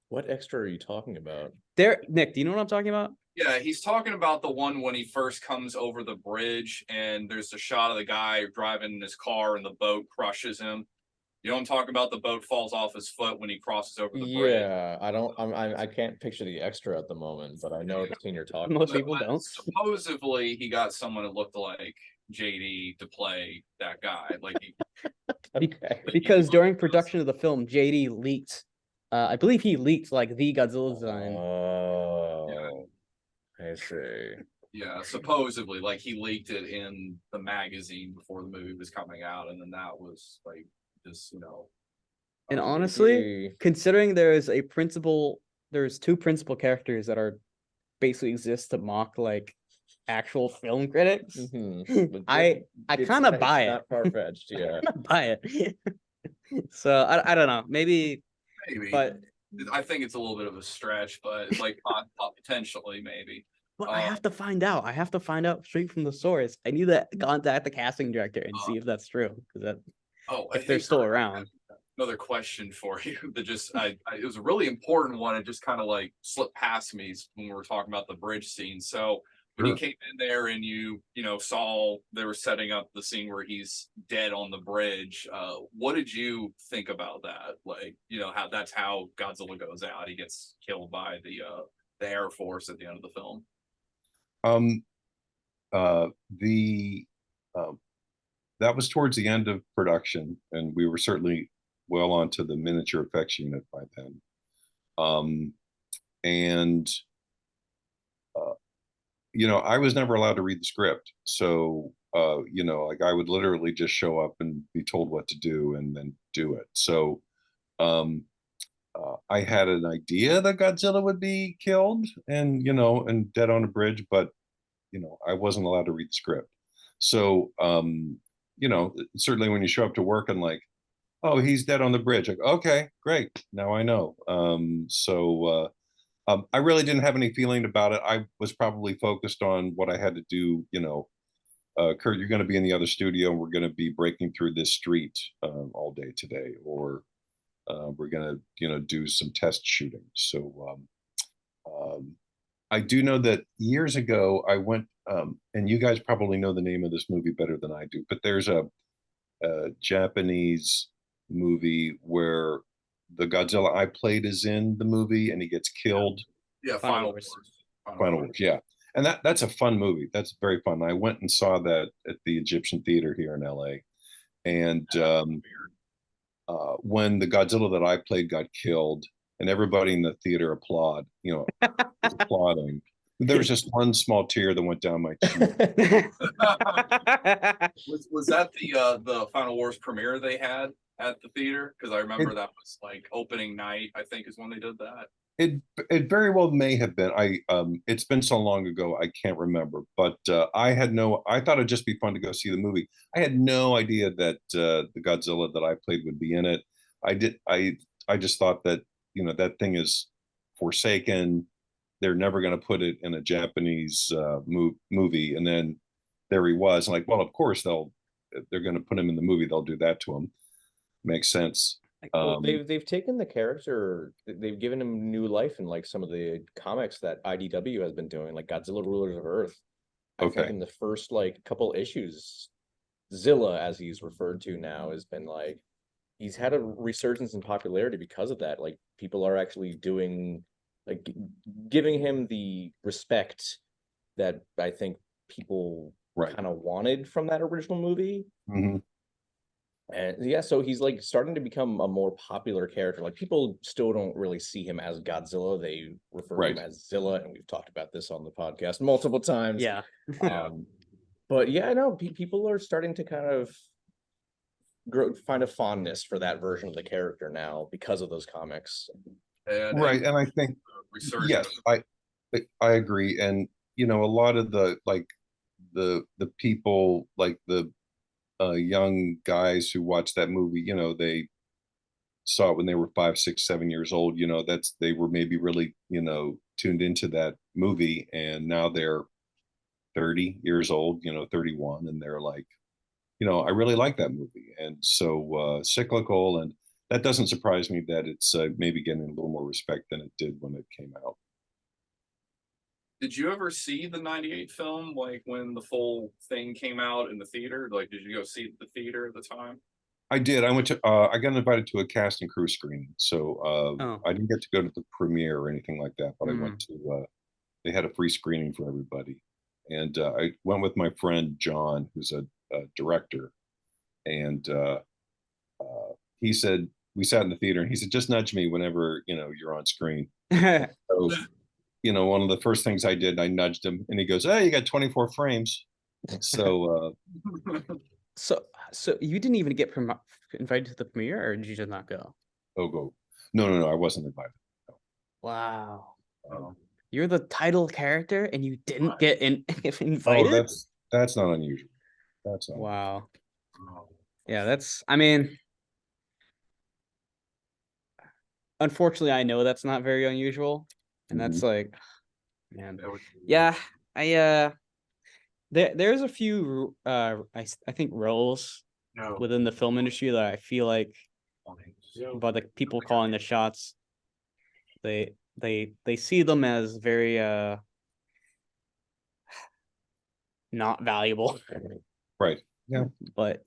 What extra are you talking about? Nick, do you know what I'm talking about? Yeah, he's talking about the one when he first comes over the bridge and there's a shot of the guy driving in his car and the boat crushes him. You know what I'm talking about? The boat falls off his foot when he crosses over the bridge. Yeah, I can't picture the extra at the moment, but I know the scene you're talking Most about. people don't. Supposedly, he got someone that looked like JD to play that guy. Like, Okay. Because during production of the film, JD leaked. I believe he leaked like the Godzilla design. Oh, I see. yeah, supposedly, like he leaked it in the magazine before the movie was coming out, and then that was like just And honestly, considering there's two principal characters that are basically exist to mock like actual film critics. Mhm. I kind of buy it. Not far-fetched, yeah. Buy it. So I don't know, maybe, but I think it's a little bit of a stretch, but like potentially maybe. I have to find out. I have to find out straight from the source. I need to contact the casting director and see if that's true. Because if they're still around. Another question for you that just it was a really important one. It just kind of like slipped past me when we were talking about the bridge scene. So when you came in there and you saw they were setting up the scene where he's dead on the bridge, what did you think about that? Like, that's how Godzilla goes out. He gets killed by the Air Force at the end of the film. That was towards the end of production, and we were certainly well onto the miniature effects unit by then. I was never allowed to read the script. So, like I would literally just show up and be told what to do and then do it. So, I had an idea that Godzilla would be killed and dead on a bridge, but, I wasn't allowed to read the script. So, certainly when you show up to work and like, oh, he's dead on the bridge. Like, okay, great. Now I know. I really didn't have any feeling about it. I was probably focused on what I had to do. Kurt, you're going to be in the other studio and we're going to be breaking through this street all day today, or we're going to, do some test shooting. So I do know that years ago I went, and you guys probably know the name of this movie better than I do, but there's a Japanese movie where the Godzilla I played is in the movie and he gets killed. Yeah, Final Wars. Final Wars, yeah. And that's a fun movie. That's very fun. I went and saw that at the Egyptian Theater here in LA. And when the Godzilla that I played got killed and everybody in the theater applauding, there was just one small tear that went down my cheek. Was that the Final Wars premiere they had at the theater? Because I remember that was like opening night, I think, is when they did that. It very well may have been. It's been so long ago I can't remember. But I thought it'd just be fun to go see the movie. I had no idea that the Godzilla that I played would be in it. I just thought that that thing is forsaken. They're never going to put it in a Japanese movie. And then there he was. I'm like, well, of course they're going to put him in the movie. They'll do that to him. Makes sense. Well, they've taken the character, they've given him new life in like some of the comics that IDW has been doing, like Godzilla Rulers of Earth. I think Okay. in the first like couple issues, Zilla, as he's referred to now, has been like he's had a resurgence in popularity because of that. Like people are actually doing like giving him the respect that I think people Right. kind of wanted from that original movie. hmm And yeah, so he's like starting to become a more popular character. Like people still don't really see him as Godzilla. They refer to him Right. as Zilla, and we've talked about this on the podcast multiple times. Yeah. But yeah, I know people are starting to kind of find a fondness for that version of the character now because of those comics. Right. And I think, yes, I agree. And, you know, a lot of the, like, the people, like the young guys who watched that movie, you know, they saw it when they were 5, 6, 7 years old. You know, they were maybe really, you know, tuned into that movie, and now they're 30 years old, you know, 31, and they're like, you know, I really like that movie. And so cyclical, and that doesn't surprise me that it's maybe getting a little more respect than it did when it came out. Did you ever see the '98 film, like when the full thing came out in the theater? Like, did you go see it at the theater at the time? I did. I went to. I got invited to a cast and crew screening, so Oh. I didn't get to go to the premiere or anything like that. But I Mm. went to. They had a free screening for everybody, and I went with my friend John, who's a director, and he said we sat in the theater, and he said, "Just nudge me whenever you know you're on screen." So, you know, one of the first things I did, I nudged him, and he goes, "Hey, you got 24 frames." So So you didn't even get invited to the premiere, or did you just not go? oh, go. No, I wasn't invited. Wow. Um, You're the title character and you didn't get oh, invited? that's not unusual. That's not. Wow. Yeah, that's, I mean, unfortunately, I know that's not very unusual. And that's like, man. Yeah, there's a few I think roles within the film industry that I feel like by the people calling the shots, they see them as very not valuable. Right. Yeah. But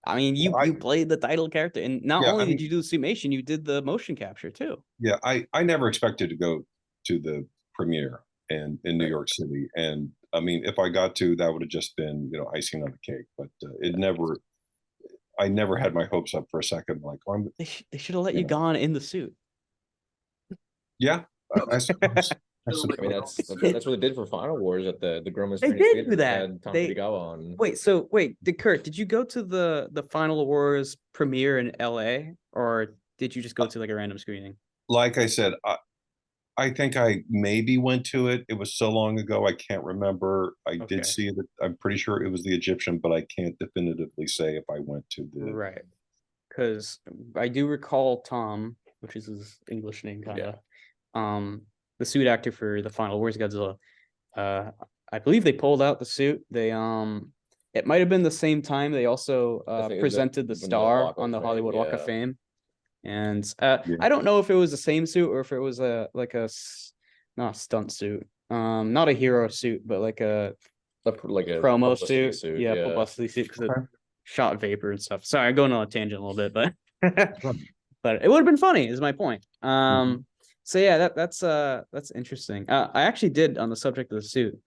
I mean, you played the title character, and not only did you do the summation, you did the motion capture too. Yeah, I never expected to go to the premiere in New York City, and I mean, if I got to, that would have just been, you know, icing on the cake. But it never. I never had my hopes up for a second. Like, oh, they should have let you gone in the suit. Yeah, I suppose. I mean, that's what they did for Final Wars at the Gromas. They did do that. Had Tom Kitagawa on. Wait, did you go to the Final Wars premiere in LA, or did you just go to like a random screening? Like I said, I think I maybe went to it. It was so long ago, I can't remember. I did see it. I'm pretty sure it was the Egyptian, but I can't definitively say if I went to the. Right. Because I do recall Tom, which is his English name, kind of, the suit actor for the Final Wars Godzilla. I believe they pulled out the suit. They it might have been the same time they also presented the star on the Hollywood Walk of Fame. And I don't know if it was the same suit or if it was not a stunt suit, not a hero suit, but like a promo suit. Yeah, publicity suit, because it shot vapor and stuff. Sorry, I'm going on a tangent a little bit, but but it would have been funny, is my point. So yeah, that's interesting. I actually did, on the subject of the suit.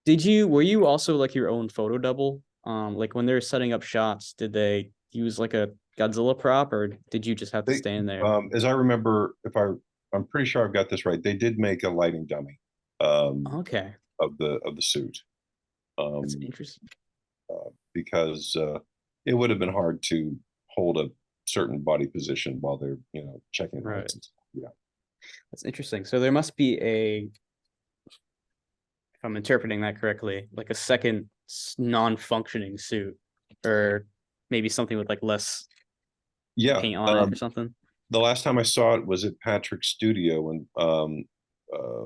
Were you also like your own photo double? Like when they were setting up shots, did they use like a Godzilla prop, or did you just have to stand there? As I remember, I'm pretty sure I've got this right. They did make a lighting dummy. Okay. Of the suit. That's interesting. Because it would have been hard to hold a certain body position while they're, you know, checking right. Yeah. That's interesting. So there must be if I'm interpreting that correctly, like a second non-functioning suit, or maybe something with like less paint on it or something. The last time I saw it was at Patrick's studio, and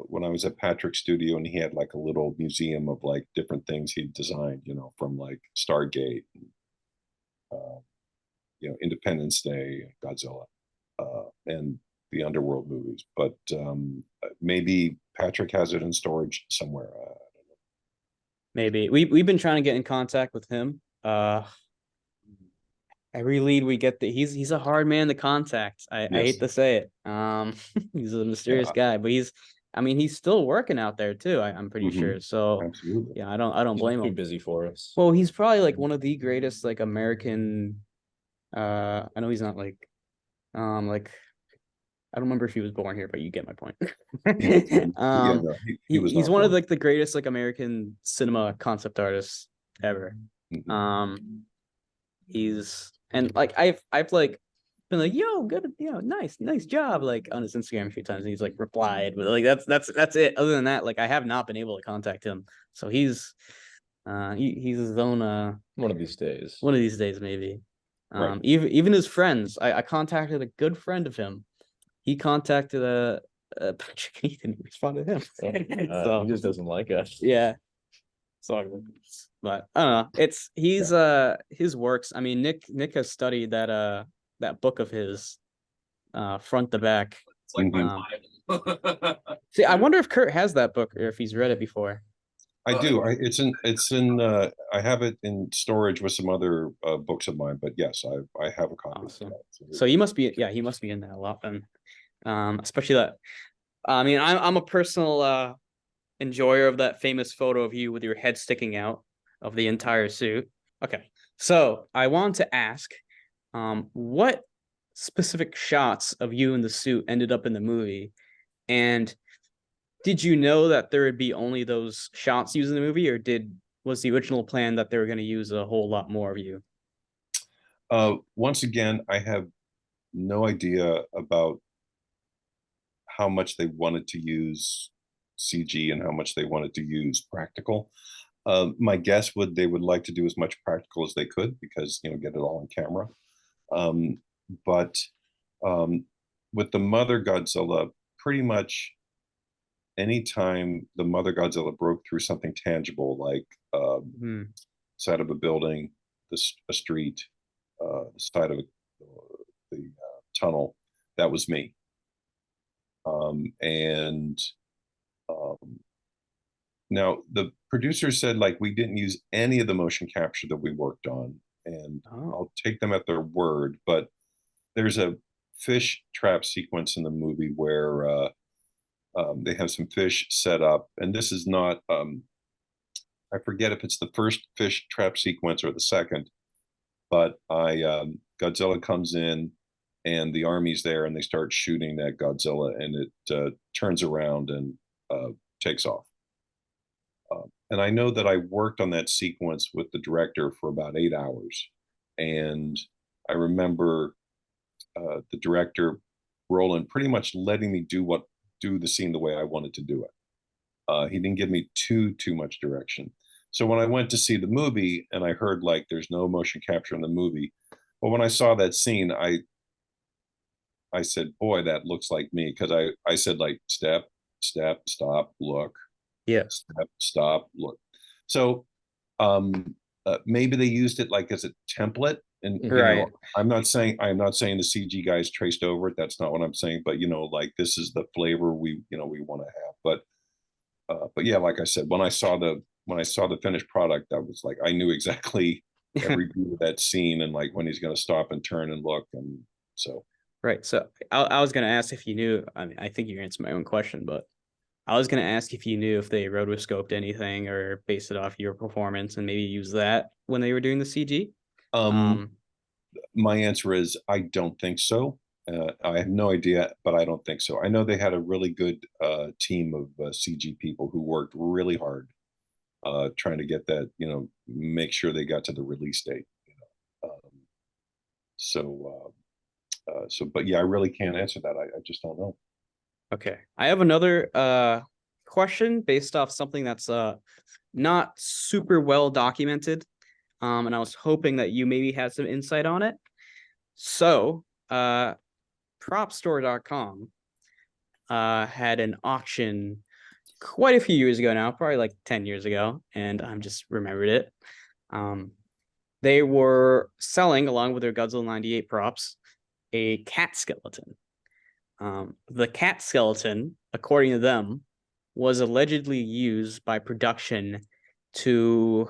when I was at Patrick's studio, and he had like a little museum of like different things he designed, you know, from like Stargate. Independence Day, Godzilla, and the Underworld movies. But maybe Patrick has it in storage somewhere. Maybe we've been trying to get in contact with him. Every lead we get, he's a hard man to contact. I hate to say it. He's a mysterious guy, but he's still working out there too. I'm pretty sure. So Absolutely. yeah, I don't blame Too him. busy for us. Well, he's probably like one of the greatest like American. I know he's not like I don't remember if he was born here, but you get my point. He's one of like the greatest like American cinema concept artists ever. He's and like I've like been like, yo, good, nice job, like on his Instagram a few times, and he's like replied, but like that's it. Other than that, like I have not been able to contact him. So he's his own one of these days. One of these days, maybe. Right. Even his friends. I contacted a good friend of him. He contacted Patrick, and he didn't respond to him. So he just doesn't like us. Yeah. So, but I don't know. It's his works. I mean, Nick has studied that book of his front to back. It's like my Bible. See, I wonder if Kurt has that book or if he's read it before. I do. It's in I have it in storage with some other books of mine, but yes, I have a copy. Awesome. So he must be in that a lot then. Especially that. I mean, I'm a personal enjoyer of that famous photo of you with your head sticking out of the entire suit. Okay, so I want to ask, what specific shots of you in the suit ended up in the movie, and did you know that there would be only those shots used in the movie, or was the original plan that they were going to use a whole lot more of you? Once again, I have no idea about how much they wanted to use CG and how much they wanted to use practical. My guess they would like to do as much practical as they could because get it all on camera. But with the Mother Godzilla, pretty much anytime the Mother Godzilla broke through something tangible like side of a building, a street, the side of the tunnel, that was me. Now the producer said like we didn't use any of the motion capture that we worked on, and I'll take them at their word, but there's a fish trap sequence in the movie where they have some fish set up, and this is not I forget if it's the first fish trap sequence or the second, but Godzilla comes in and the army's there and they start shooting at Godzilla, and it turns around and takes off. And I know that I worked on that sequence with the director for about 8 hours. And I remember the director, Roland, pretty much letting me do the scene the way I wanted to do it. He didn't give me too much direction. So when I went to see the movie and I heard like there's no motion capture in the movie, well, when I saw that scene, I said, boy, that looks like me. Because I said like step, stop, look. Yeah. Step, stop, look. So maybe they used it like as a template. And right. I'm not saying the CG guys traced over it. That's not what I'm saying. But like this is the flavor we want to have. But yeah, like I said, when I saw the finished product, I was like, I knew exactly every beat of that scene and like when he's going to stop and turn and look. And so. Right. So I was going to ask if you knew. I mean, I think you answered my own question, but I was going to ask if you knew if they rotoscoped anything or based it off your performance and maybe use that when they were doing the CG. My answer is I don't think so. I have no idea, but I don't think so. I know they had a really good team of CG people who worked really hard trying to get that, make sure they got to the release date. But yeah, I really can't answer that. I just don't know. Okay. I have another question based off something that's not super well documented. And I was hoping that you maybe had some insight on it. So, propstore.com had an auction quite a few years ago now, probably like 10 years ago, and I just remembered it. they were selling, along with their Godzilla 98 props, a cat skeleton. The cat skeleton, according to them, was allegedly used by production to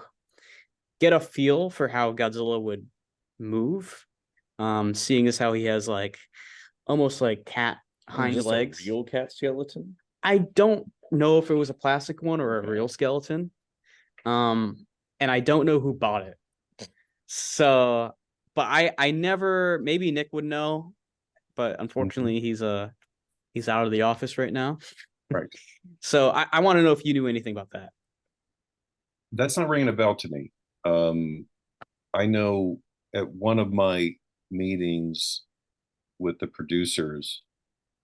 get a feel for how Godzilla would move. Seeing as how he has like almost like cat hind Just legs. a real cat skeleton. I don't know if it was a plastic one or a real skeleton. And I don't know who bought it. So, but I never, maybe Nick would know, but unfortunately he's out of the office right now. Right. So I want to know if you knew anything about that. That's not ringing a bell to me. I know at one of my meetings with the producers,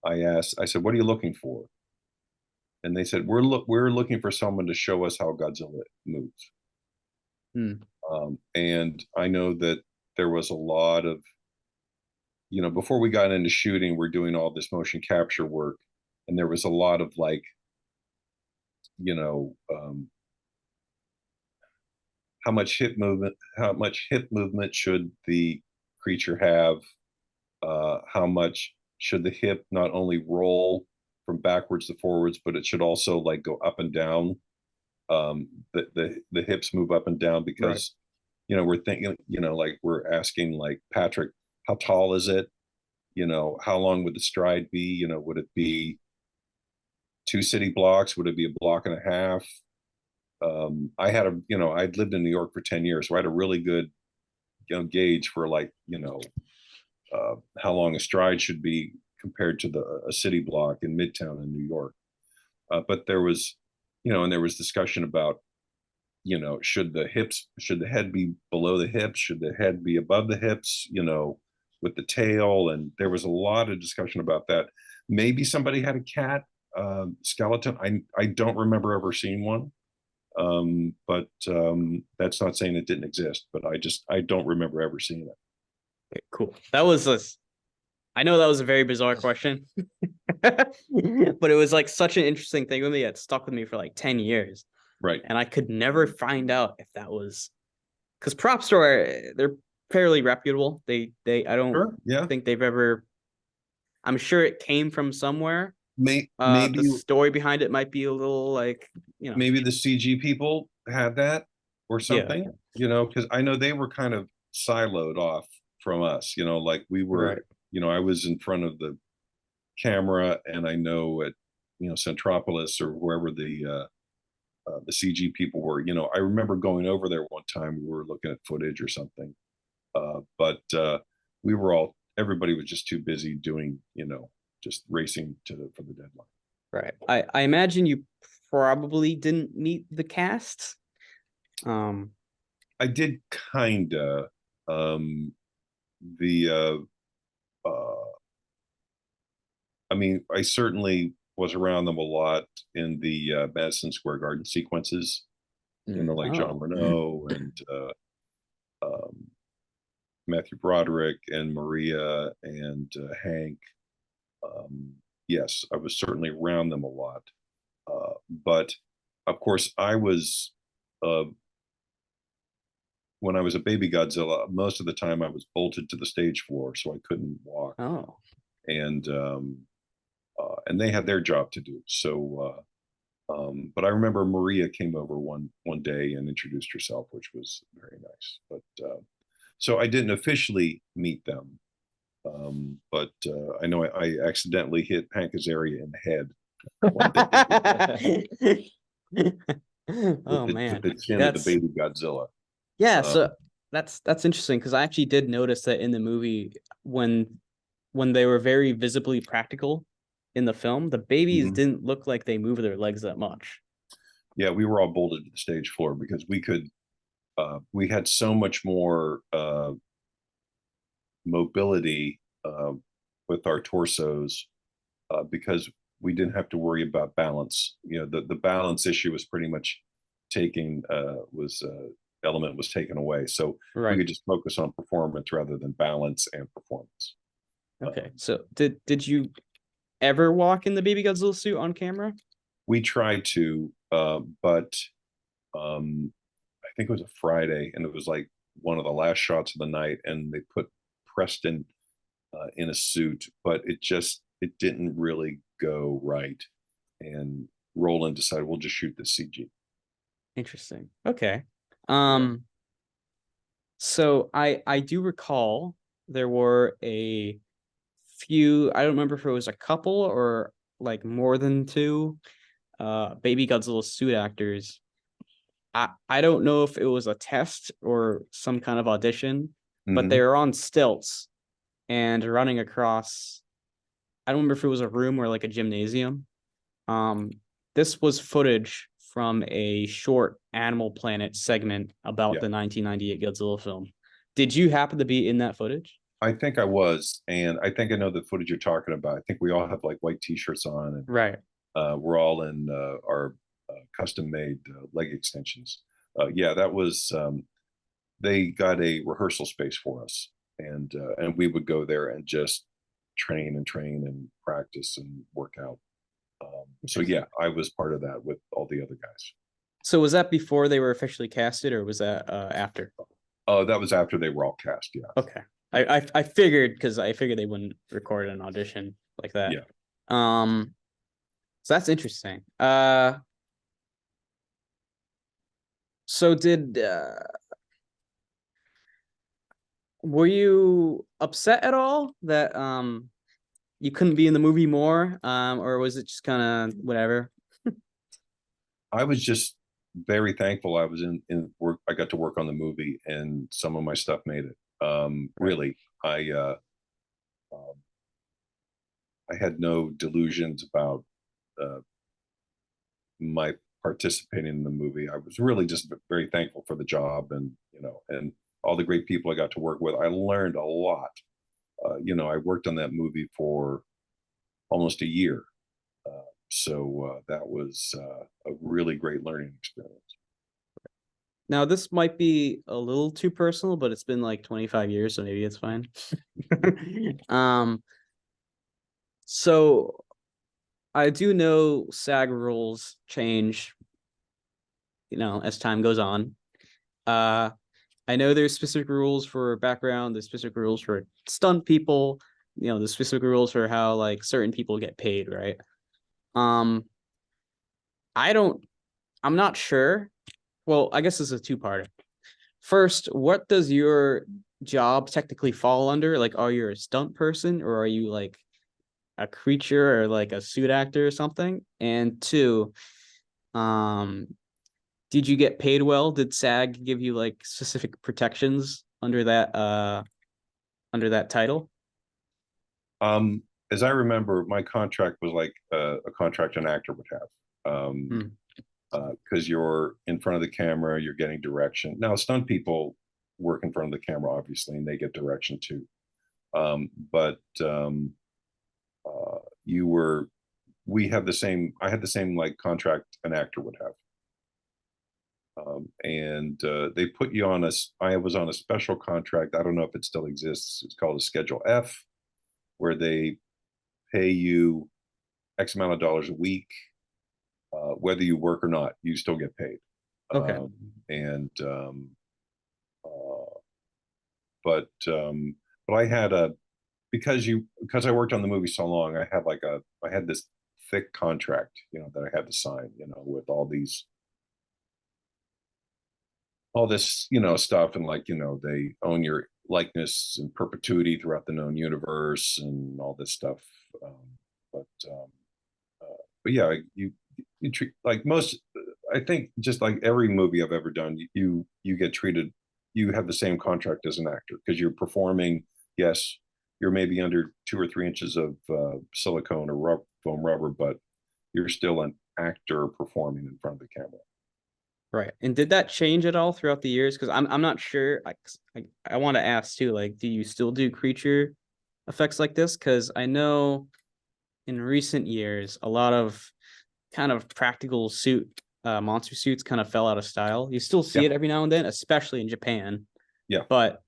I said, "What are you looking for?" And they said, "We're looking for someone to show us how Godzilla moves." Hmm. And I know that there was a lot of, before we got into shooting, we're doing all this motion capture work, and there was a lot of like, how much hip movement should the creature have? How much should the hip not only roll from backwards to forwards, but it should also like go up and down. The hips move up and down because we're thinking, like we're asking like Patrick, how tall is it? How long would the stride be? Would it be 2 city blocks? Would it be a block and a half? I'd lived in New York for 10 years, so I had a really good gauge for like, how long a stride should be compared to a city block in Midtown in New York. But there was, and there was discussion about, should the head be below the hips? Should the head be above the hips, with the tail? And there was a lot of discussion about that. Maybe somebody had a cat skeleton. I don't remember ever seeing one. But that's not saying it didn't exist, but I don't remember ever seeing it. Okay, cool. I know that was a very bizarre question, but it was like such an interesting thing with me. It stuck with me for like 10 years. Right. And I could never find out if that was because prop store, they're fairly reputable. I don't think they've ever, I'm sure it came from somewhere. Maybe the story behind it might be a little like, maybe the CG people had that or something, because I know they were kind of siloed off from us, like we were, I was in front of the camera, and I know at, Centropolis or wherever the CG people were, I remember going over there one time, we were looking at footage or something. But everybody was just too busy doing, just racing for the deadline. Right. I imagine you probably didn't meet the cast. I did kinda. I mean, I certainly was around them a lot in the Madison Square Garden sequences, like Jean Reno and Matthew Broderick and Maria and Hank. Yes, I was certainly around them a lot. But of course, I was, when I was a baby Godzilla, most of the time I was bolted to the stage floor, so I couldn't walk. Oh. And they had their job to do. So, but I remember Maria came over one day and introduced herself, which was very nice. But so I didn't officially meet them. But I know I accidentally hit Hank Azaria in the head. Oh man, the chin of the baby Godzilla. Yeah, so that's interesting because I actually did notice that in the movie when they were very visibly practical in the film, the babies didn't look like they moved their legs that much. Yeah, we were all bolted to the stage floor because we had so much more mobility with our torsos because we didn't have to worry about balance. The balance issue was pretty much element was taken away. So we could just focus on performance rather than balance and performance. Okay, so did you ever walk in the baby Godzilla suit on camera? We tried to, but I think it was a Friday, and it was like one of the last shots of the night, and they put Preston in a suit, but it didn't really go right. And Roland decided we'll just shoot the CG. Interesting. Okay. So I do recall there were a few, I don't remember if it was a couple or like more than two Baby Godzilla suit actors. I don't know if it was a test or some kind of audition, but they were on stilts and running across, I don't remember if it was a room or like a gymnasium. This was footage from a short Animal Planet segment about the 1998 Godzilla film. Did you happen to be in that footage? I think I was, and I think I know the footage you're talking about. I think we all have like white t-shirts on, and Right. we're all in our custom-made leg extensions. Yeah, that was. They got a rehearsal space for us, and we would go there and just train and practice and work out. So yeah, I was part of that with all the other guys. So was that before they were officially casted, or was that after? Oh, that was after they were all cast. Yeah. Okay. I figured, because I figured they wouldn't record an audition like that. Yeah. So that's interesting. So were you upset at all that you couldn't be in the movie more? Or was it just kind of whatever? I was just very thankful I was in work. I got to work on the movie, and some of my stuff made it. Really, I had no delusions about my participating in the movie. I was really just very thankful for the job, and and all the great people I got to work with. I learned a lot. I worked on that movie for almost a year, so that was a really great learning experience. Now, this might be a little too personal, but it's been like 25 years, so maybe it's fine. So I do know SAG rules change, as time goes on. I know there's specific rules for background, there's specific rules for stunt people, there's specific rules for how like certain people get paid, right? I'm not sure. Well, I guess this is a two-parter. First, what does your job technically fall under? Like, are you a stunt person, or are you like a creature or like a suit actor or something? And two, did you get paid well? Did SAG give you like specific protections under that title? As I remember, my contract was like a contract an actor would have. Because you're in front of the camera, you're getting direction. Now, stunt people work in front of the camera, obviously, and they get direction too. But we have the same. I had the same like contract an actor would have. And they put you on I was on a special contract. I don't know if it still exists. It's called a Schedule F, where they pay you X amount of dollars a week. Whether you work or not, you still get paid. Okay. But I had because I worked on the movie so long, I had this thick contract, that I had to sign, with all this, stuff, and like, they own your likeness in perpetuity throughout the known universe and all this stuff. But yeah, you treat like most. I think just like every movie I've ever done, you get treated. You have the same contract as an actor because you're performing. Yes, you're maybe under 2 or 3 inches of silicone or foam rubber, but you're still an actor performing in front of the camera. Right. And did that change at all throughout the years? Because I'm not sure. I want to ask too. Like, do you still do creature effects like this? Because I know in recent years, a lot of kind of practical monster suits kind of fell out of style. You still see it every now and then, especially in Japan. Yeah. But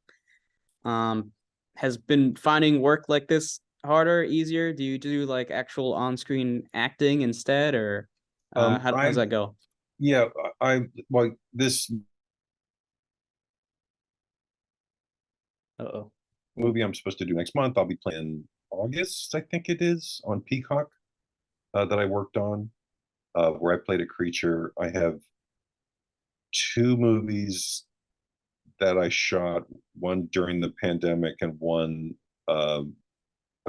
has been finding work like this harder, easier? Do you do like actual on-screen acting instead, or how does that go? Yeah, this Uh-oh. movie I'm supposed to do next month. I'll be playing August, I think it is, on Peacock, that I worked on, where I played a creature. I have 2 movies that I shot, one during the pandemic and one a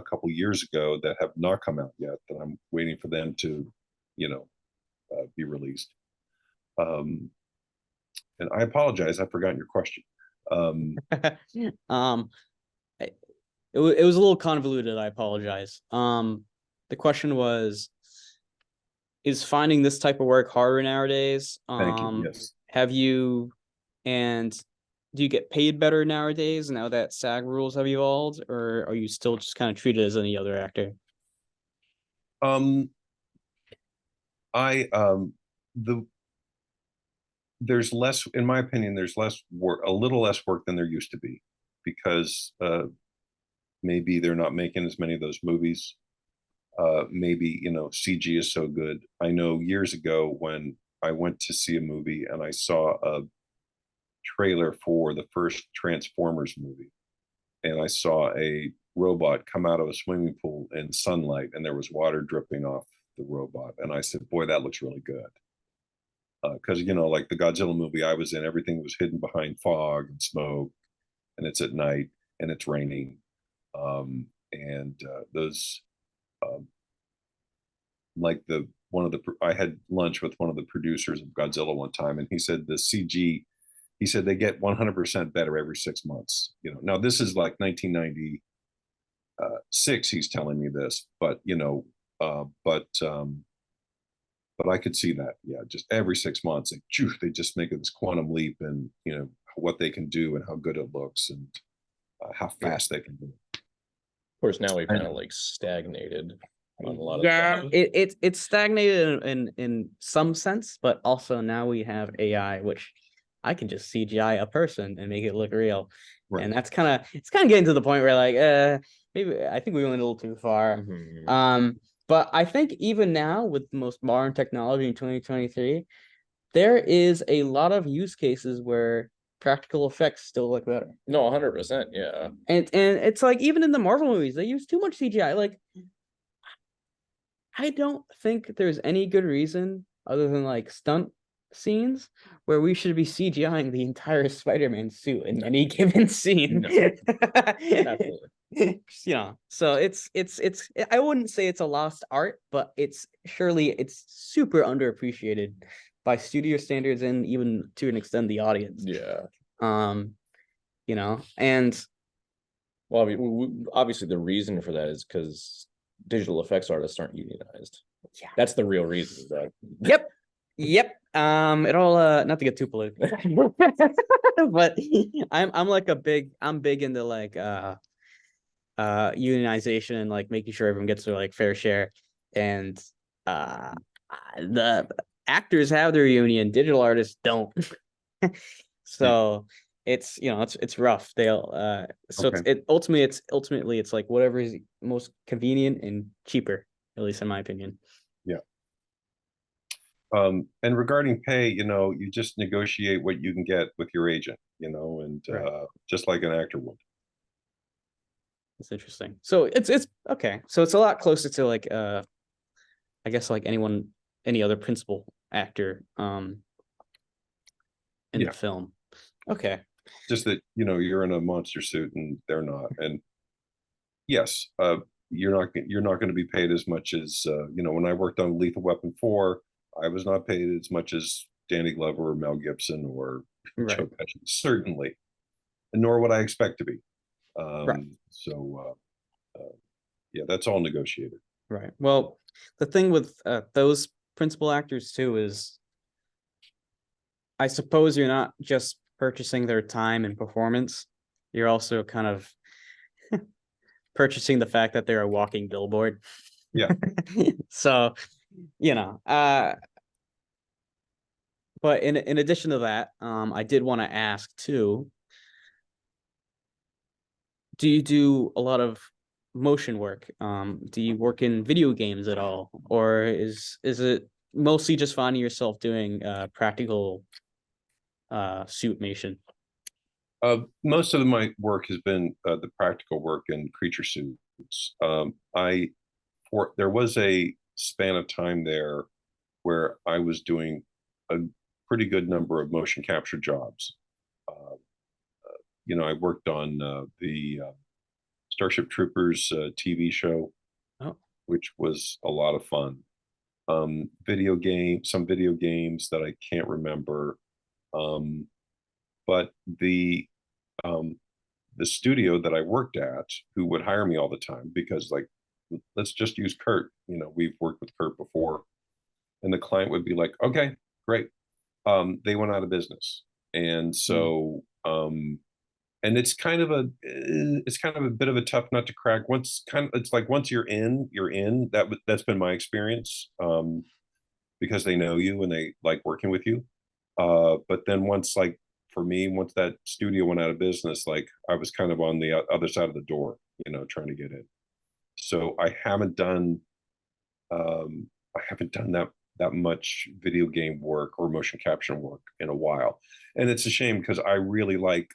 couple years ago, that have not come out yet, that I'm waiting for them to, be released. And I apologize, I've forgotten your question. um it was a little convoluted. I apologize. The question was, is finding this type of work harder nowadays? Thank you. Yes. Have you, and do you get paid better nowadays now that SAG rules have evolved, or are you still just kind of treated as any other actor? I there's less, in my opinion, there's less work, a little less work than there used to be, because maybe they're not making as many of those movies. Maybe, CG is so good. I know years ago when I went to see a movie and I saw a trailer for the first Transformers movie, and I saw a robot come out of a swimming pool in sunlight, and there was water dripping off the robot, and I said, boy, that looks really good. Because like the Godzilla movie I was in, everything was hidden behind fog and smoke, and it's at night and it's raining, and those like I had lunch with one of the producers of Godzilla one time, and he said the CG, he said they get 100% better every 6 months. Now this is like 1996. He's telling me this, but but I could see that. Yeah, just every 6 months, they just make this quantum leap, and what they can do and how good it looks, and how fast they can do it. Of course, now we've kind of like stagnated on a lot of Yeah, stuff. it's stagnated in some sense, but also now we have AI, which I can just CGI a person and make it look real. Right. And it's kind of getting to the point where, like, maybe I think we went a little too far. But I think even now, with the most modern technology in 2023, there is a lot of use cases where practical effects still look better. No, 100%, yeah. And it's like, even in the Marvel movies, they use too much CGI. Like, I don't think there's any good reason other than like stunt scenes where we should be CGIing the entire Spider-Man suit in any given scene. No. Absolutely. So it's I wouldn't say it's a lost art, but it's super underappreciated by studio standards and even to an extent the audience. Yeah. And well, I mean, obviously the reason for that is because digital effects artists aren't unionized. Yeah, that's the real reason. Yep. It all not to get too political, but I'm big into like unionization and like making sure everyone gets their like fair share, and the actors have their union, digital artists don't. So it's it's rough. They'll so Okay. ultimately it's like whatever is most convenient and cheaper, at least in my opinion. Yeah. And regarding pay, you just negotiate what you can get with your agent, and Right. just like an actor would. It's interesting. So it's okay. So it's a lot closer to like I guess like any other principal actor in the film. Okay. Just that you're in a monster suit and they're not, and yes, you're not going to be paid as much as when I worked on Lethal Weapon 4, I was not paid as much as Danny Glover or Mel Gibson or Right. Joe Pesci, certainly, and nor would I expect to be. Right. So yeah, that's all negotiated. Right. Well, the thing with those principal actors too is, I suppose you're not just purchasing their time and performance, you're also kind of purchasing the fact that they're a walking billboard. Yeah. So, but in addition to that, I did want to ask too, do you do a lot of motion work? Do you work in video games at all, or is it mostly just finding yourself doing practical suitmation? Most of my work has been the practical work in creature suits. There was a span of time there where I was doing a pretty good number of motion capture jobs. I worked on the Starship Troopers TV show, Oh. which was a lot of fun. Some video games that I can't remember. But the studio that I worked at, who would hire me all the time because, like, let's just use Kurt. We've worked with Kurt before, and the client would be like, okay, great. They went out of business, and so and it's kind of a bit of a tough nut to crack. It's like once you're in, you're in. That's been my experience, because they know you and they like working with you. But then for me, once that studio went out of business, like I was kind of on the other side of the door, trying to get in. So I haven't done that much video game work or motion capture work in a while, and it's a shame because I really like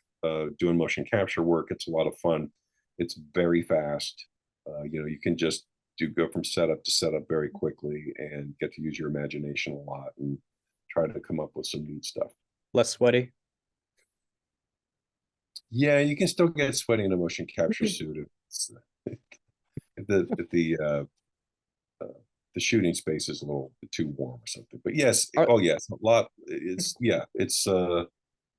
doing motion capture work. It's a lot of fun. It's very fast. You can just go from setup to setup very quickly and get to use your imagination a lot and try to come up with some neat stuff. Less sweaty. Yeah, you can still get sweaty in a motion capture suit if the shooting space is a little too warm or something. But yes, a lot. It's a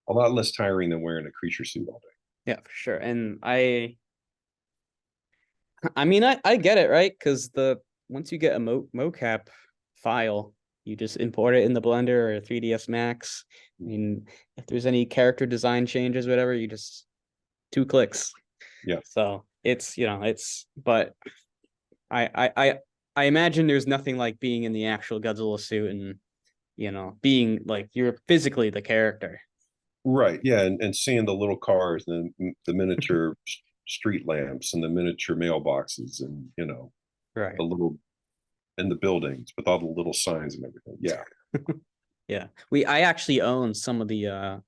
lot less tiring than wearing a creature suit all day. Yeah, for sure. And I mean, I get it, right? Because once you get a mocap file, you just import it in the Blender or 3ds Max. I mean, if there's any character design changes, whatever, you just 2 clicks. Yeah. So but I imagine there's nothing like being in the actual Godzilla suit and being like you're physically the character. Right. Yeah, and seeing the little cars and the miniature street lamps and the miniature mailboxes and Right. the little in the buildings with all the little signs and everything. Yeah. Yeah. I actually own some of the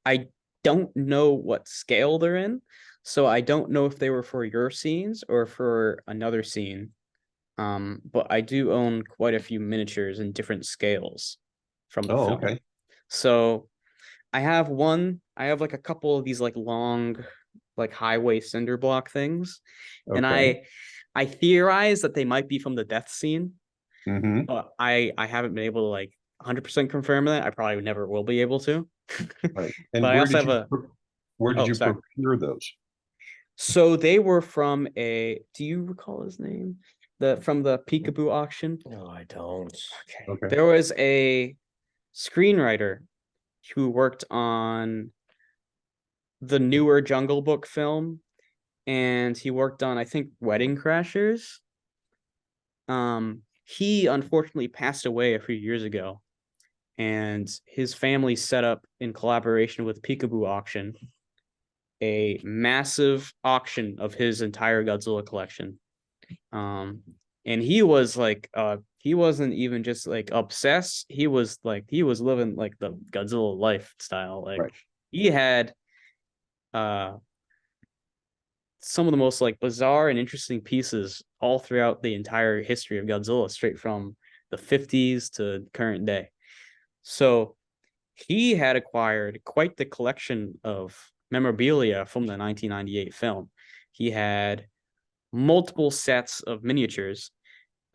I don't know what scale they're in, so I don't know if they were for your scenes or for another scene. But I do own quite a few miniatures in different scales from the film. Okay. So I have like a couple of these like long, like highway cinder block things. And Okay. I theorize that they might be from the death scene. Mm-hmm. But I haven't been able to like 100% confirm that. I probably never will be able to. Right. And But I also have where did you sorry. procure those? So they were from do you recall his name? From the Peekaboo auction? No, I don't. Okay. There was a screenwriter who worked on the newer Jungle Book film, and he worked on, I think, Wedding Crashers. He unfortunately passed away a few years ago, and his family set up, in collaboration with Peekaboo Auction, a massive auction of his entire Godzilla collection. And he was like, he wasn't even just like obsessed. He was living like the Godzilla lifestyle. Like, Right. he had some of the most like bizarre and interesting pieces all throughout the entire history of Godzilla, straight from the 50s to current day. So he had acquired quite the collection of memorabilia from the 1998 film. He had multiple sets of miniatures.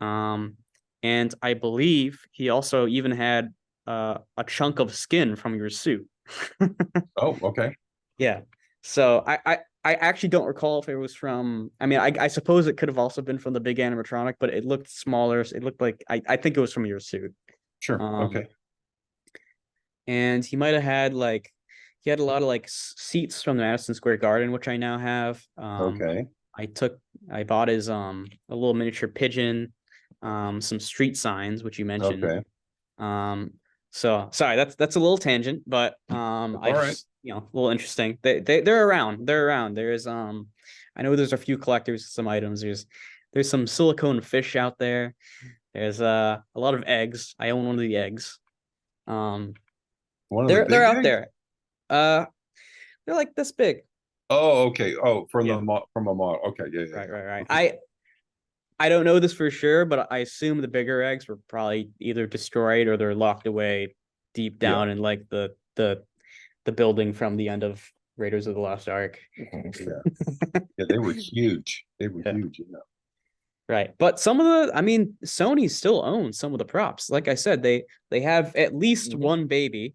And I believe he also even had a chunk of skin from your suit. Oh, okay. Yeah. So I actually don't recall if it was from. I mean, I suppose it could have also been from the big animatronic, but it looked smaller. It looked like I think it was from your suit. Sure. Okay. And he might have had he had a lot of like seats from the Madison Square Garden, which I now have. Okay. I bought his a little miniature pigeon, some street signs, which you mentioned. Okay. So sorry, that's a little tangent, but a little interesting. They're around. They're around. There's I know there's a few collectors, some items. There's some silicone fish out there. There's a lot of eggs. I own one of the eggs. One of the big they're out eggs? there. They're like this big. Oh, okay. Oh, from Yeah. from a model. Okay, yeah, yeah. Right, Yeah. right, right. Okay. I don't know this for sure, but I assume the bigger eggs were probably either destroyed or they're locked away deep Yeah. down in like the building from the end of Raiders of the Lost Ark. Yeah, yeah, they were huge. They were Yeah. huge. Yeah. Right. But some of the, I mean, Sony still owns some of the props. Like I said, they have at least Mhm. one baby,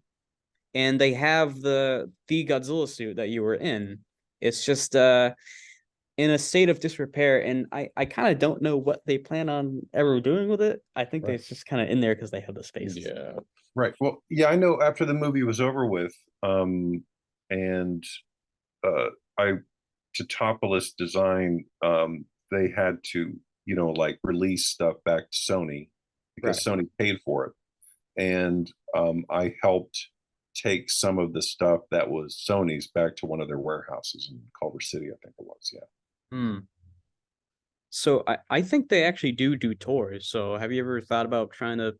and they have the Godzilla suit that you were in. It's just in a state of disrepair, and I kind of don't know what they plan on ever doing with it. I think Right. it's just kind of in there because they have the space. Yeah. Right. Well, yeah, I know after the movie was over with, and I Titopolis Design, they had to, like release stuff back to Sony because Sony paid for it. And I helped take some of the stuff that was Sony's back to one of their warehouses in Culver City, I think it was. Yeah. Hmm. So I think they actually do tours. So have you ever thought about trying to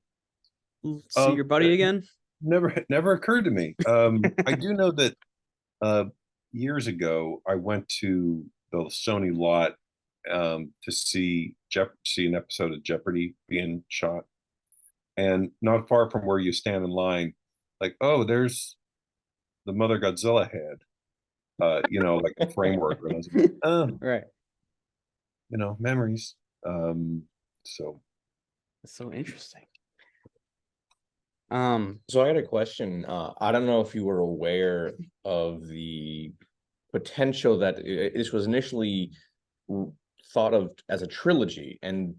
see your buddy again? Never occurred to me. I do know that years ago I went to the Sony lot to see an episode of Jeopardy being shot, and not far from where you stand in line, like, oh, there's the Mother Godzilla head, like the framework. And I was like, Right. Memories. So That's so interesting. So I had a question. I don't know if you were aware of the potential that this was initially thought of as a trilogy, and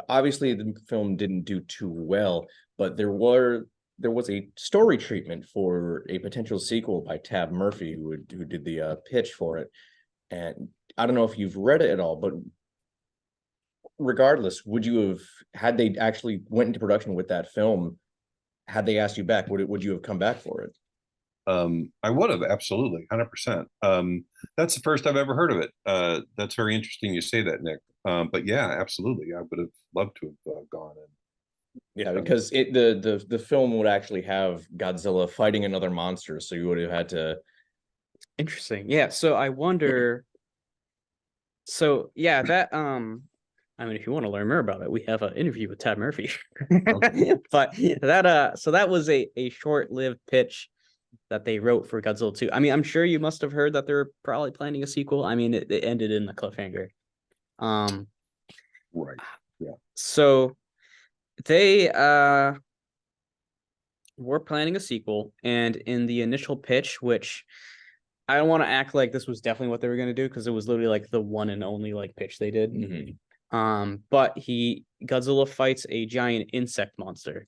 obviously the film didn't do too well, but there was a story treatment for a potential sequel by Tab Murphy, who did the pitch for it. And I don't know if you've read it at all, but regardless, would you have, had they actually went into production with that film, had they asked you back, would you have come back for it? I would have, absolutely, 100%. That's the first I've ever heard of it. That's very interesting you say that, Nick. But yeah, absolutely, I would have loved to have gone in. Yeah, because the film would actually have Godzilla fighting another monster, so you would have had to. Interesting. Yeah. So I wonder. So yeah, that I mean, if you want to learn more about it, we have an interview with Tab Murphy. But that so that was a short-lived pitch that they wrote for Godzilla 2. I mean, I'm sure you must have heard that they're probably planning a sequel. I mean, it ended in a cliffhanger. Right. Yeah. So they were planning a sequel, and in the initial pitch, which I don't want to act like this was definitely what they were going to do because it was literally like the one and only like pitch they did. But Godzilla fights a giant insect monster.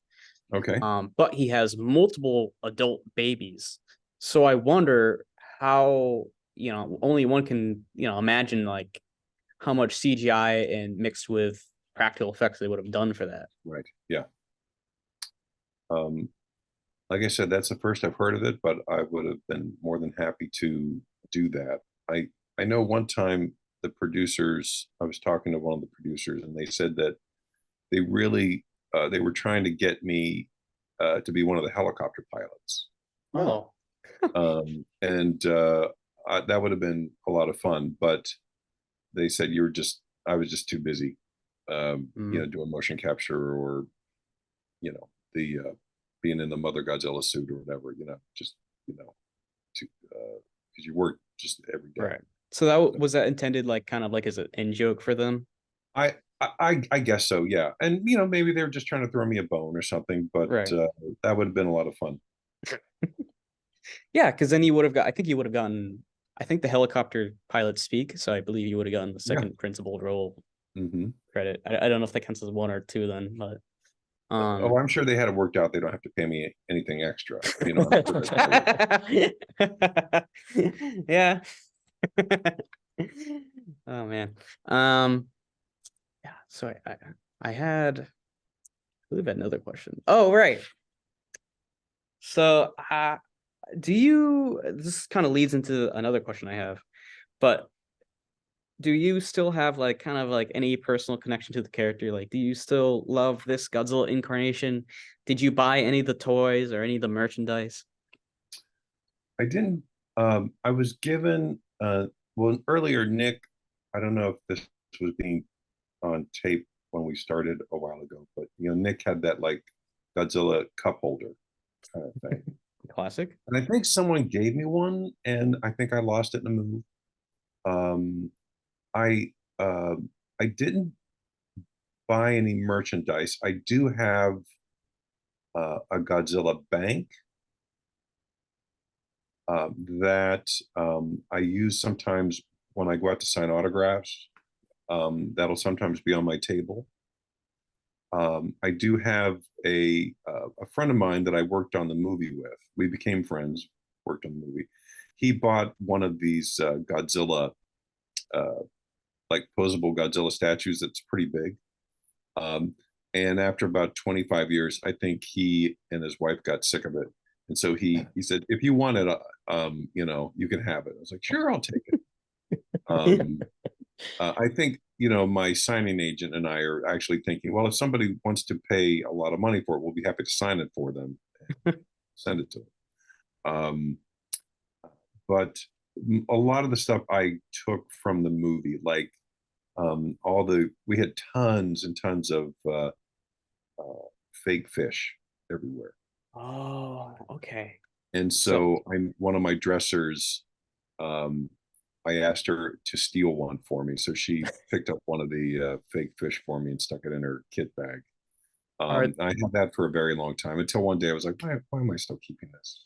Okay. But he has multiple adult babies. So I wonder how, only one can, imagine like how much CGI and mixed with practical effects they would have done for that. Right. Yeah. Like I said, that's the first I've heard of it, but I would have been more than happy to do that. I know one time the producers, I was talking to one of the producers, and they said that they really they were trying to get me to be one of the helicopter pilots. Oh. And that would have been a lot of fun, but they said I was just too busy, doing motion capture or, the being in the Mother Godzilla suit or whatever, just, to because you work just every day. Right. So that was that intended like kind of like as an in joke for them? I guess so, yeah. And maybe they were just trying to throw me a bone or something, but Right. That would have been a lot of fun. Yeah, because then you would have got. I think you would have gotten. I think the helicopter pilots speak, so I believe you would have gotten the second principal role credit. I don't know if that counts as one or two then, but. Oh, I'm sure they had it worked out. They don't have to pay me anything extra. Yeah. Oh man. Yeah. So I had. I believe I had another question. Oh right. So this kind of leads into another question I have, but do you still have like kind of like any personal connection to the character? Like, do you still love this Godzilla incarnation? Did you buy any of the toys or any of the merchandise? I didn't. I was given. Well, earlier, Nick. I don't know if this was being on tape when we started a while ago, but Nick had that like Godzilla cup holder kind of thing, Classic. and I think someone gave me one, and I think I lost it in a move. Um, I uh, I didn't buy any merchandise. I do have a Godzilla bank that I use sometimes when I go out to sign autographs. That'll sometimes be on my table. I do have a friend of mine that I worked on the movie with. We became friends, worked on the movie. He bought one of these Godzilla, like posable Godzilla statues that's pretty big. Um, and after about 25 years, I think he and his wife got sick of it. And so he said, if you want it, you can have it. I was like, sure, I'll take it. I think, my signing agent and I are actually thinking, well, if somebody wants to pay a lot of money for it, we'll be happy to sign it for them, send it to them. But a lot of the stuff I took from the movie, like we had tons and tons of fake fish everywhere. Oh, okay. And so one of my dressers, I asked her to steal one for me. So she picked up one of the fake fish for me and stuck it in her kit bag. I had that for a very long time until one day I was like, why am I still keeping this?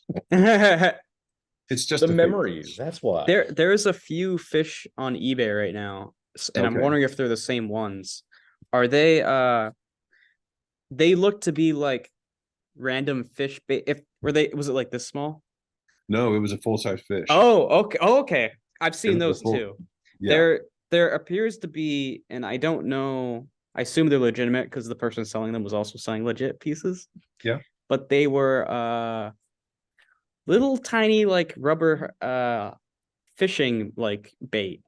It's just the memories. That's why. There's a few fish on eBay right now, and I'm wondering if they're the same ones. Are they? They look to be like random fish bait. Was it like this small? No, it was a full-size fish. Oh, okay. Oh, okay. I've seen those too. Yeah. There appears to be, and I don't know. I assume they're legitimate because the person selling them was also selling legit pieces. Yeah. But they were little tiny like rubber fishing like bait.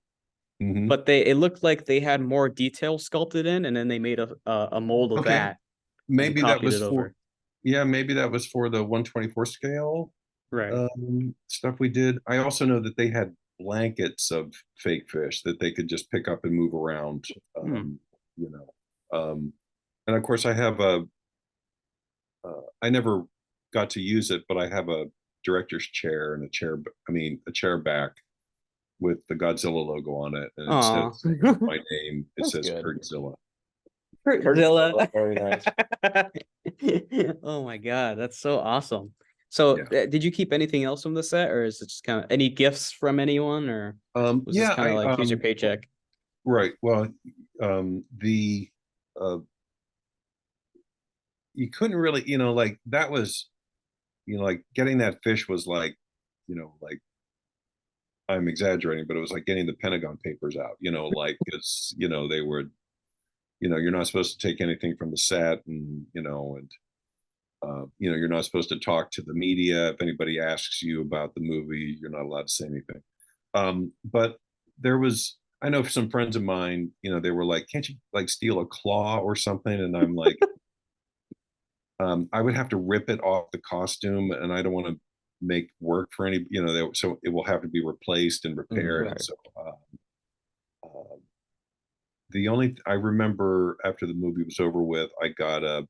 Mhm. But it looked like they had more detail sculpted in, and then they made a mold of that. Maybe that was over. maybe that was for the 1/24 scale Right. stuff we did. I also know that they had blankets of fake fish that they could just pick up and move around. And of course I have I never got to use it, but I have a director's chair and a chair back with the Godzilla logo on it, and instead of saying my name, it says Kurtzilla. Kurtzilla. Very nice. Oh my god, that's so awesome. So did you keep anything else from the set, or is it just kind of any gifts from anyone, or was this kind of like here's your paycheck? Right. Well, you couldn't really, like that was, like getting that fish was like, like I'm exaggerating, but it was like getting the Pentagon Papers out, like it's, they were, you're not supposed to take anything from the set, and you're not supposed to talk to the media. If anybody asks you about the movie, you're not allowed to say anything. But I know some friends of mine, they were like, can't you like steal a claw or something? And I'm like, I would have to rip it off the costume, and I don't want to make work for any, so it will have to be replaced and repaired. Right. And so I remember after the movie was over with, I got a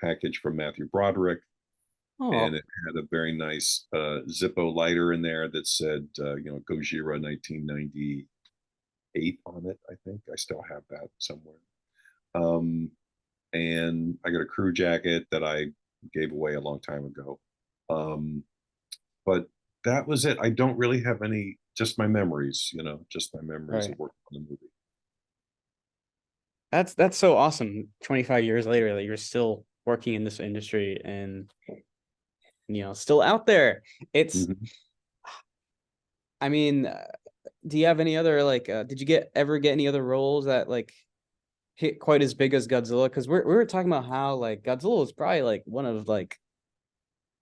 package from Matthew Broderick, and it had a very nice Zippo lighter in there that said, Gojira 1998 on it. I think I still have that somewhere. And I got a crew jacket that I gave away a long time ago. But that was it. I don't really have any, just my memories, just my memories of working on the movie. That's so awesome. 25 years later, that you're still working in this industry and still out there. It's I mean, do you have any other like did you ever get any other roles that like hit quite as big as Godzilla? Because we were talking about how like Godzilla was probably like one of like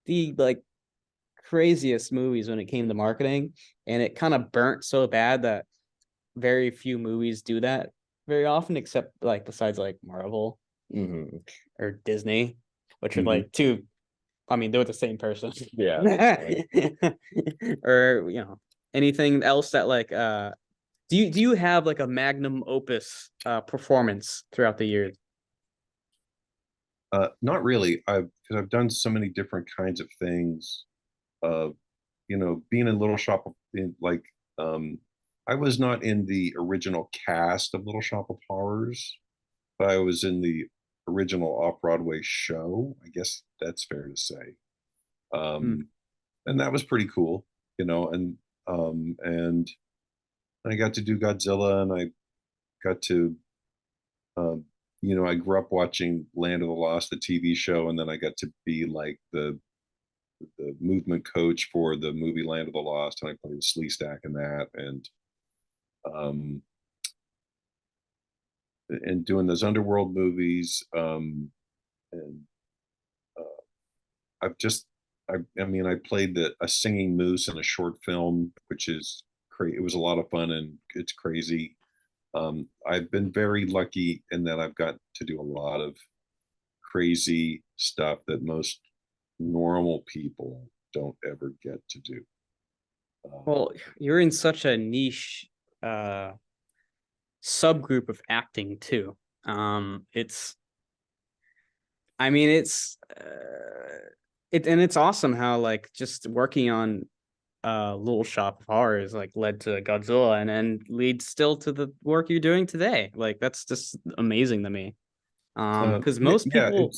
the like craziest movies when it came to marketing, and it kind of burnt so bad that very few movies do that very often, except like besides like Marvel or Disney, which are like two I mean, they're the same person. Yeah. that's Or anything else that like do you have like a magnum opus performance throughout the years? Not really. Because I've done so many different kinds of things. Uh, being in Little Shop of like I was not in the original cast of Little Shop of Horrors, but I was in the original off-Broadway show. I guess that's fair to say. And that was pretty cool, and I got to do Godzilla, and I got to um, I grew up watching Land of the Lost, the TV show, and then I got to be like the movement coach for the movie Land of the Lost, and I played Sleestack in that, um, and doing those underworld movies, and I've just, I mean, I played a singing moose in a short film, which is it was a lot of fun and it's crazy. I've been very lucky in that I've got to do a lot of crazy stuff that most normal people don't ever get to do. Well, you're in such a niche subgroup of acting too. It's I mean it's awesome how like just working on Little Shop of Horrors like led to Godzilla and then leads still to the work you're doing today. Like that's just amazing to me. Because most people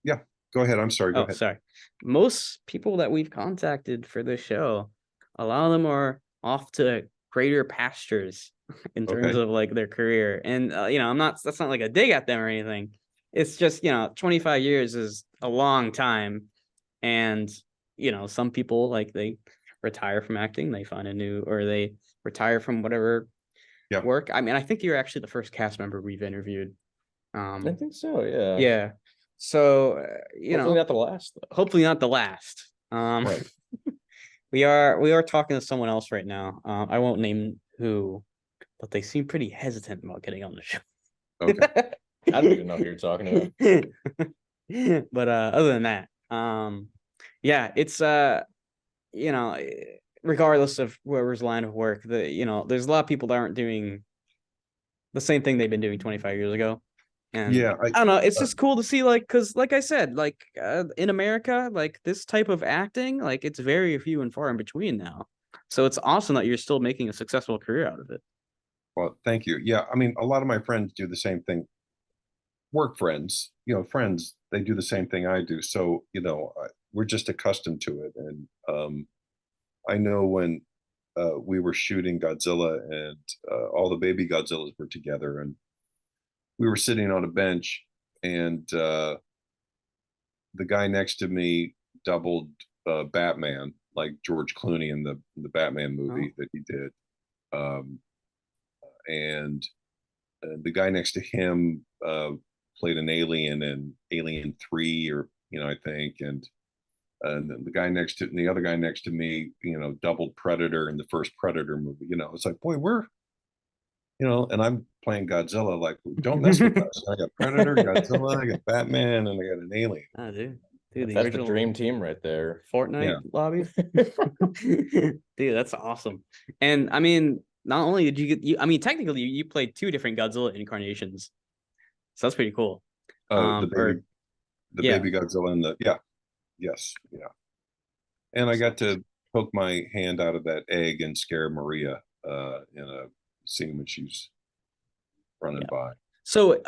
yeah, go ahead. I'm sorry. Go Oh, ahead. sorry. Most people that we've contacted for this show, a lot of them are off to greater pastures in terms Okay. of like their career. And that's not like a dig at them or anything. It's just, 25 years is a long time. And, some people like they retire from acting, they find a new, or they retire from whatever Yeah. work. I mean, I think you're actually the first cast member we've interviewed. I think so. Yeah. Yeah. So, Hopefully not the last, though. hopefully not the last. Right. we are talking to someone else right now. I won't name who, but they seem pretty hesitant about getting on the show. Okay. I don't even know who you're talking about. But other than that, yeah, it's regardless of whoever's line of work, there's a lot of people that aren't doing the same thing they've been doing 25 years ago. And Yeah, I don't know, it's just cool to see, like, because like I said, like in America, like this type of acting, like it's very few and far in between now. So it's awesome that you're still making a successful career out of it. well, thank you. Yeah, I mean, a lot of my friends do the same thing. Work friends, friends, they do the same thing I do. So, we're just accustomed to it. And I know when we were shooting Godzilla and all the baby Godzillas were together, and we were sitting on a bench, and the guy next to me doubled Batman, like George Clooney in the Batman movie that he did. And the guy next to him played an alien in Alien 3, or I think, and the other guy next to me, doubled Predator in the first Predator movie. It's like, boy, and I'm playing Godzilla. Like, don't mess with us. I got Predator, Godzilla, I got Batman, and I got an alien. Oh, dude, the That's original the dream team right there. Fortnite lobby. Dude, that's awesome. And I mean, not only did you get I mean, technically you played two different Godzilla incarnations. So that's pretty cool. Oh, the yeah. baby Godzilla and yes, yeah. And I got to poke my hand out of that egg and scare Maria in a scene when she's running by. So,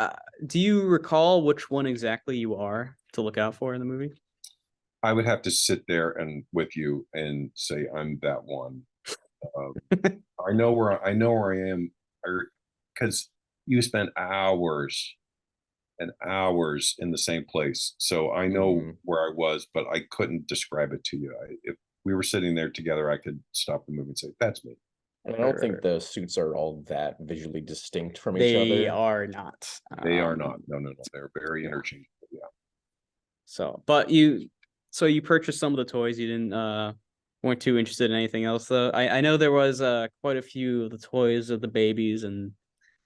do you recall which one exactly you are to look out for in the movie? I would have to sit there and with you and say I'm that one. I know where I am, because you spent hours and hours in the same place, so I know where I was, but I couldn't describe it to you. If we were sitting there together, I could stop the movie and say, "That's me." And I don't think the suits are all that visually distinct from each They other. are not. They are not. No. They're very interchangeable. Yeah. So, but you purchased some of the toys. You didn't weren't too interested in anything else though. I know there was quite a few of the toys of the babies and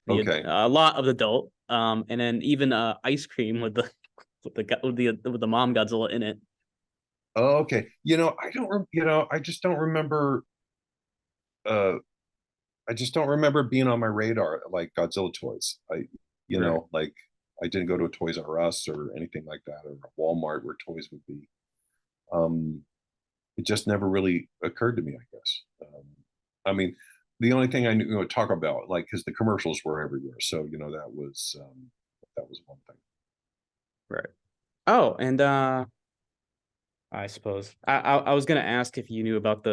a lot of the adult. And then even ice cream with the with the mom Godzilla in it. Oh, okay. I don't. I just don't remember. Uh, I just don't remember being on my radar like Godzilla toys. Right. Like I didn't go to a Toys R Us or anything like that, or a Walmart where toys would be. Um, it just never really occurred to me, I guess. I mean, the only thing I knew, Taco Bell, like, because the commercials were everywhere, so that was one thing. Right. Oh, and I suppose I was gonna ask if you knew about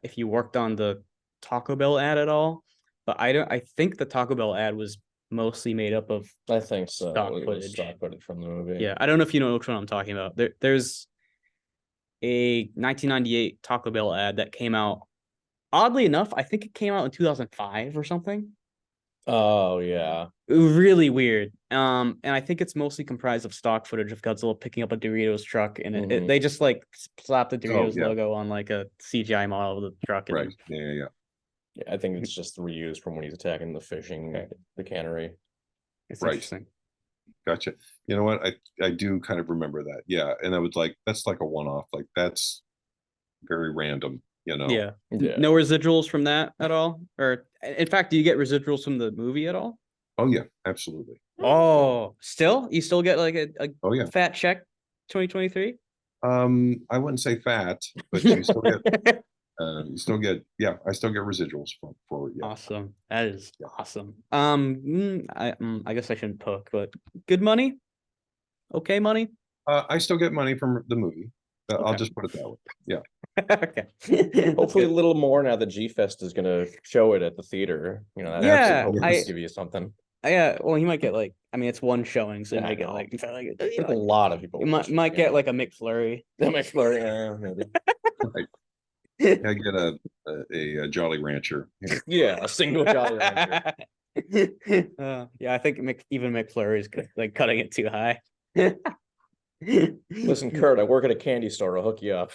if you worked on the Taco Bell ad at all, but I don't. I think the Taco Bell ad was mostly made up of I think so. stock It was footage. stock footage from the movie. Yeah, I don't know if you know which one I'm talking about. There's a 1998 Taco Bell ad that came out. Oddly enough, I think it came out in 2005 or something. Oh yeah. Really weird. And I think it's mostly comprised of stock footage of Godzilla picking up a Doritos truck, and Mhm. they just like slap the Doritos yeah. logo on like a CGI model of the truck. And Right. Yeah. Yeah, I think it's just reused from when he's attacking the fishing, the cannery. It's Right. interesting. Gotcha. You know what? I do kind of remember that. Yeah, and I was like, that's like a one-off. Like that's very random. Yeah. Yeah. No residuals from that at all? Or in fact, do you get residuals from the movie at all? Oh yeah, absolutely. Oh, still? You still get like a Oh yeah. fat check 2023? I wouldn't say fat, but you still get yeah, I still get residuals for yeah. Awesome. That is Yeah. awesome. I guess I shouldn't poke, but good money? Okay money? I still get money from the movie. I'll Okay. just put it that way. Yeah. Okay. Hopefully a little more now that G Fest is gonna show it at the theater. That Yeah, hopefully I- give you something. Yeah, well, he might get like, I mean, it's one showing, so he Yeah, I might get know. like, I think a lot of people you might get like a McFlurry. the McFlurry, maybe. I get a Jolly Rancher. Yeah, a single Jolly Rancher. Yeah, I think even McFlurry is like cutting it too high. Listen, Kurt, I work at a candy store. I'll hook you up.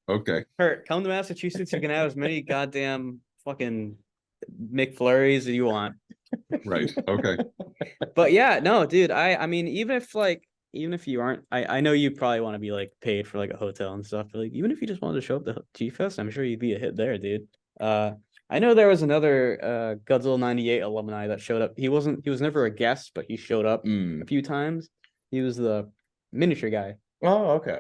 Okay. Kurt, come to Massachusetts. You can have as many goddamn fucking McFlurries as you want. Right. Okay. But yeah, no, dude. I mean, even if you aren't, I know you probably want to be like paid for like a hotel and stuff. But like, even if you just wanted to show up to G Fest, I'm sure you'd be a hit there, dude. I know there was another Godzilla 98 alumni that showed up. He was never a guest, but he showed up a few times. He was the miniature guy. Oh, okay.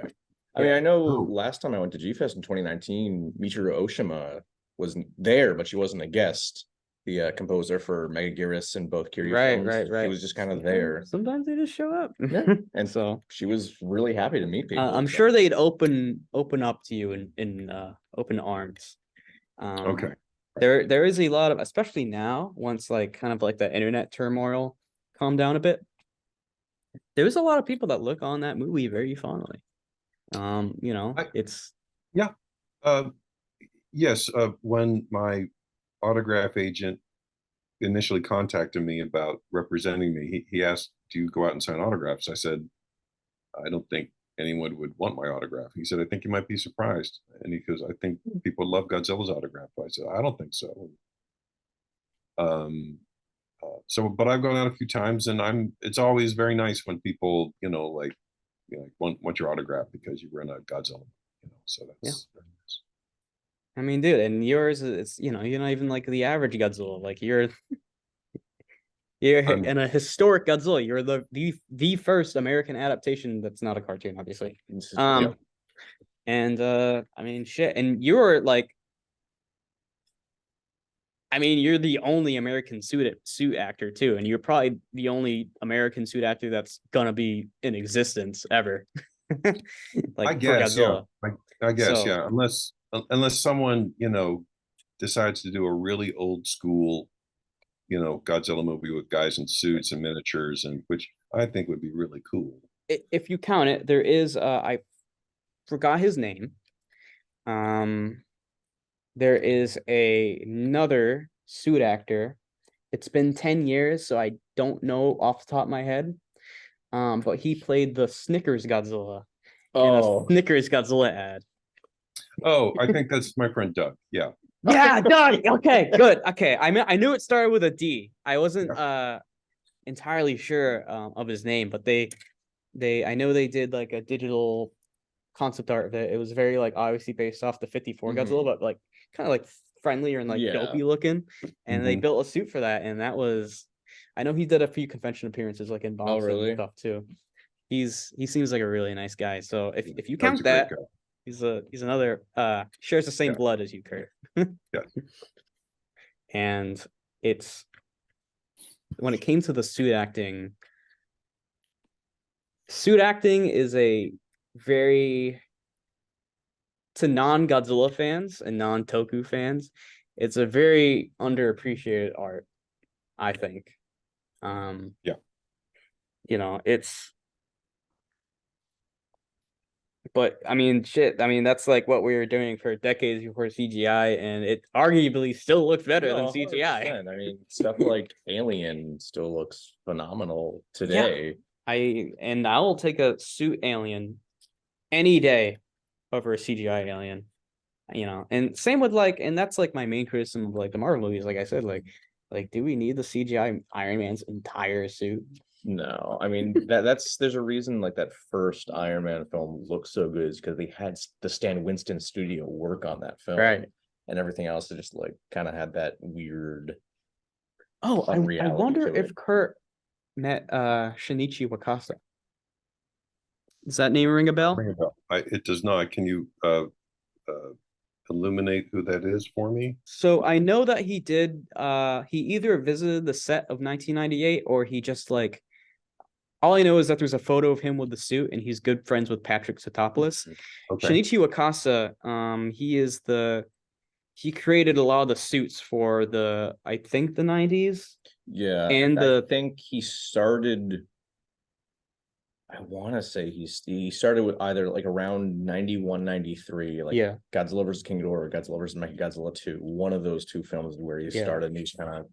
I mean, I know Oh. last time I went to G Fest in 2019, Michiru Oshima was there, but she wasn't a guest. The composer for Megaguirus and both Kiryu films. Right. He was just kind of there. Sometimes they just show up. Yeah. And So she was really happy to meet people. I'm so. sure they'd open up to you in open arms. Okay. There is a lot of, especially now, once like kind of like the internet turmoil calmed down a bit. There's a lot of people that look on that movie very fondly. It's Yes. When my autograph agent initially contacted me about representing me, he asked, "Do you go out and sign autographs?" I said, "I don't think anyone would want my autograph." He said, "I think you might be surprised." And he goes, "I think people love Godzilla's autograph." I said, "I don't think so." But I've gone out a few times, and it's always very nice when people, want your autograph because you were in a Godzilla, so that's very nice. I mean, dude, and yours is, you're not even like the average Godzilla. Like you're in a historic Godzilla. You're the first American adaptation that's not a cartoon, obviously. Yeah. And I mean, shit, and you're like, I mean, you're the only American suit actor too, and you're probably the only American suit actor that's gonna be in existence ever. I for guess, yeah. Godzilla. I guess, So- yeah. Unless someone, decides to do a really old school, Godzilla movie with guys in suits and miniatures, and which I think would be really cool. If you count it, there is I forgot his name. There is another suit actor. It's been 10 years, so I don't know off the top of my head. But he played the Snickers Godzilla in a Snickers Godzilla ad. Oh, I think that's my friend Doug. Yeah. Yeah, Doug. Okay, good. Okay, I knew it started with a D. I wasn't entirely sure of his name, but I know they did like a digital concept art of it. It was very like obviously based off the 54 Godzilla, but like kind of like friendlier and like Yeah. dopey looking. And they built a suit for that, and that was, I know he did a few convention appearances like in Boston really? and stuff too. He seems like a really nice guy. So if you That's a count great that, guy. he's another shares the same Yeah. blood as you, Kurt. Yeah. And it's when it came to the suit acting is a very, to non-Godzilla fans and non-Toku fans, it's a very underappreciated art, I think. Yeah. You know, but I mean, shit. I mean, that's like what we were doing for decades before CGI, and it arguably still looks better than No, CGI. 100%. I mean, stuff like Alien still looks phenomenal today. I will take a suit alien any day over a CGI alien. You know, and same with like, and that's like my main criticism of like the Marvel movies. Like I said, like do we need the CGI Iron Man's entire suit? No, I mean that's there's a reason like that first Iron Man film looks so good is because they had the Stan Winston studio work on that film, Right. and everything else just like kind of had that weird. Oh, I unreality wonder to if it. Kurt met Shinichi Wakasa. Does that name ring a bell? Ring a bell. It does not. Can you illuminate who that is for me? So I know that he did he either visited the set of 1998 or he just like, all I know is that there's a photo of him with the suit and he's good friends with Patrick Tatopoulos. Okay. Shinichi Wakasa, he created a lot of the suits for I think the 90s. Yeah, And I think he started. I want to say he started with either like around 91, 93, like yeah. Godzilla vs. King Ghidorah or Godzilla vs. Mechagodzilla 2. One of those two films where he started and he just kind of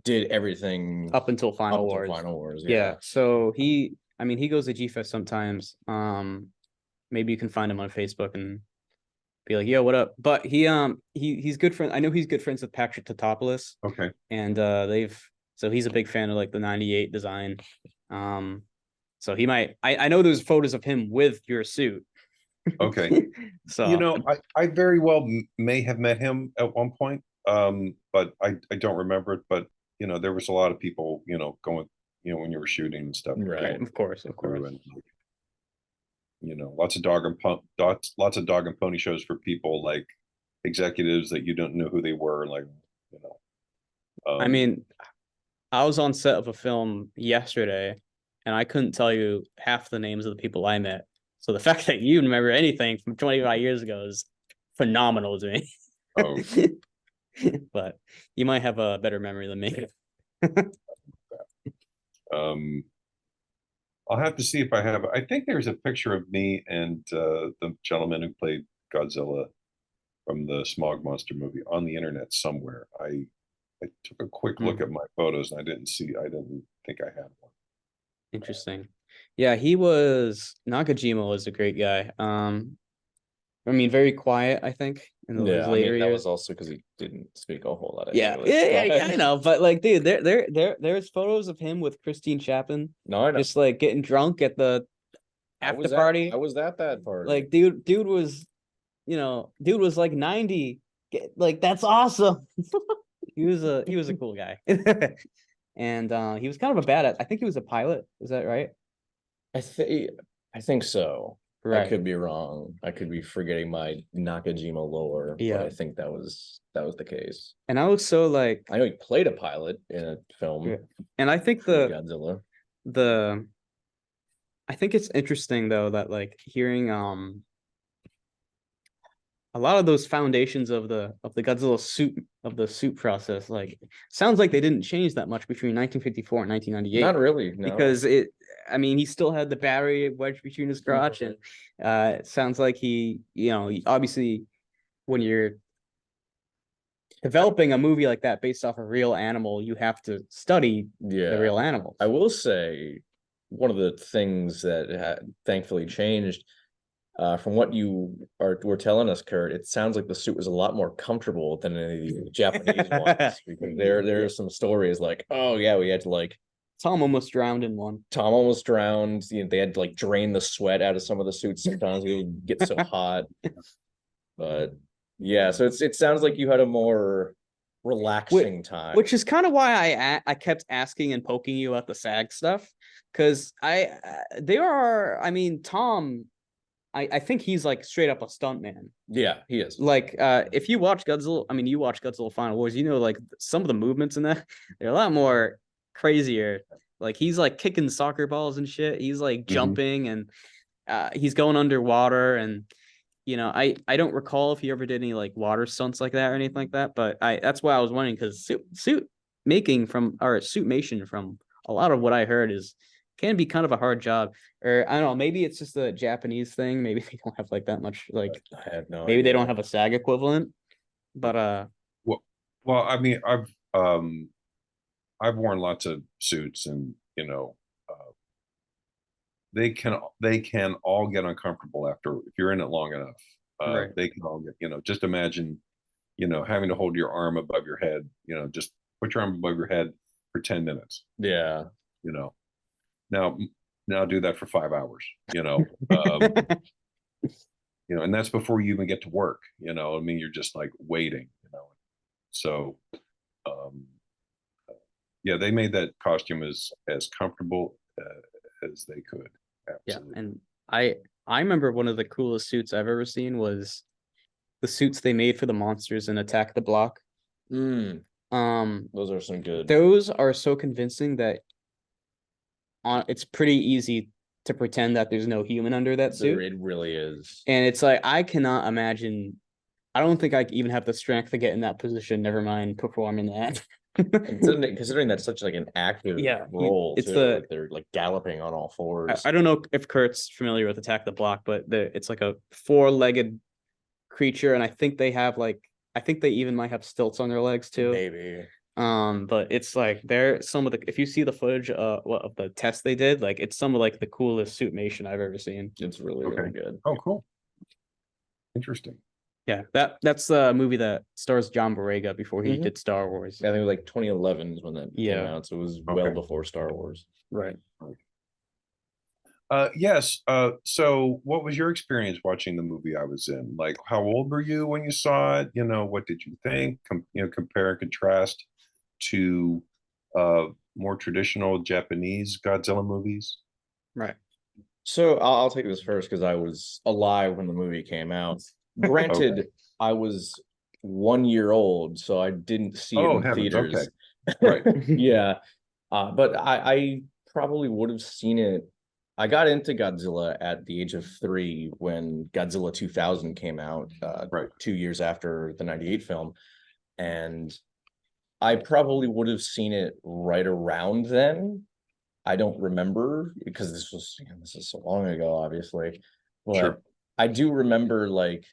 did everything up until Final Wars. Final Wars. Yeah. So he goes to G-Fest sometimes. Maybe you can find him on Facebook and be like, yo, what up? But he's good friend. I know he's good friends with Patrick Tatopoulos. Okay. And so he's a big fan of like the 98 design. So he might, I know there's photos of him with your suit. Okay. So you know, I very well may have met him at one point, but I don't remember it. But you know, there was a lot of people, you know, going, you know, when you were shooting and stuff, Right. Of course. and, you know, lots of dog and pony shows for people like executives that you don't know who they were, like, you know. I mean, I was on set of a film yesterday and I couldn't tell you half the names of the people I met. So the fact that you remember anything from 25 years ago is phenomenal to me. Oh. But you might have a better memory than me. I'll have to see if I have. I think there's a picture of me and the gentleman who played Godzilla from the Smog Monster movie on the internet somewhere. I took a quick look at my photos and I didn't think I had one. Interesting. Yeah, Nakajima was a great guy. I mean, very quiet, I think, in his later that years. was also because he didn't speak a whole lot of Yeah, English. I know, but like, dude, there's photos of him with Christine Chapin, No, I know. just like getting drunk at the after party. I was at that party. Like, dude was, dude was like 90. Like, that's awesome. He was a cool guy. And he was kind of a badass. I think he was a pilot. Is that right? I think so. Right. I could be wrong. I could be forgetting my Nakajima lore. Yeah. But I think that was the case. And I was so like, I know he played a pilot in a film. Yeah. And I think Godzilla. I think it's interesting though that like hearing a lot of those foundations of the Godzilla suit process, like, sounds like they didn't change that much between 1954 and 1998. Not really, no. Because he still had the battery wedged between his crotch, and it sounds like he obviously, when you're developing a movie like that based off a real animal, you have to study the real animals. I will say one of the things that thankfully changed, from what you were telling us, Kurt, it sounds like the suit was a lot more comfortable than any of the Japanese ones. Because there are some stories like, oh yeah, we had to like Tom almost drowned in one. Tom almost drowned. You know, they had to like drain the sweat out of some of the suits sometimes. It would get so hot. But yeah, so it sounds like you had a more relaxing time. Which is kind of why I kept asking and poking you about the SAG stuff, because I mean, Tom, I think he's like straight up a stuntman. Yeah, he is. Like, if you watch Godzilla, I mean, you watch Godzilla Final Wars, you know, like some of the movements in that, they're a lot more crazier. Like he's like kicking soccer balls and shit. He's like jumping and he's going underwater, and you know, I don't recall if he ever did any like water stunts like that or anything like that, but that's why I was wondering, because suit mation from a lot of what I heard can be kind of a hard job. Or I don't know, maybe it's just a Japanese thing. Maybe they don't have like that much, like I have no maybe idea. they don't have a SAG equivalent. But Well, I mean, I've worn lots of suits, and you know, they can all get uncomfortable after, if you're in it long enough. Right. They can all get, you know, just imagine, you know, having to hold your arm above your head, you know, just put your arm above your head for 10 minutes, Yeah. you know. Now do that for 5 hours, you know. You know, and that's before you even get to work, you know. I mean, you're just like waiting, you know. So yeah, they made that costume as comfortable as they could. Absolutely. Yeah, and I remember one of the coolest suits I've ever seen was the suits they made for the monsters in Attack the Block. Those are some good. Those are so convincing that it's pretty easy to pretend that there's no human under that suit. It really is. And it's like, I cannot imagine. I don't think I even have the strength to get in that position. Never mind performing that. Considering that's such like an active role, it's too. Like they're like galloping on all fours. I don't know if Kurt's familiar with Attack the Block, but it's like a 4-legged creature, and I think they even might have stilts on their legs too. Maybe. But it's like they're some of the, if you see the footage of the test they did, like it's some of like the coolest suitmation I've ever seen. It's really good. Oh, cool. Interesting. Yeah, that's a movie that stars John Boyega before he did Star Wars. I think it was like 2011 is when that came out, so it was well before Star Wars. Right. Yes. So what was your experience watching the movie I was in? Like, how old were you when you saw it? You know, what did you think? You know, compare and contrast to more traditional Japanese Godzilla movies. Right. So I'll take this first because I was alive when the movie came out. Granted, I was 1 year old, so I didn't see it in theaters. Right. Yeah. But I probably would have seen it. I got into Godzilla at the age of 3 when Godzilla 2000 came out, 2 years after the 98 film. And I probably would have seen it right around then. I don't remember because this is so long ago, obviously. But I do remember like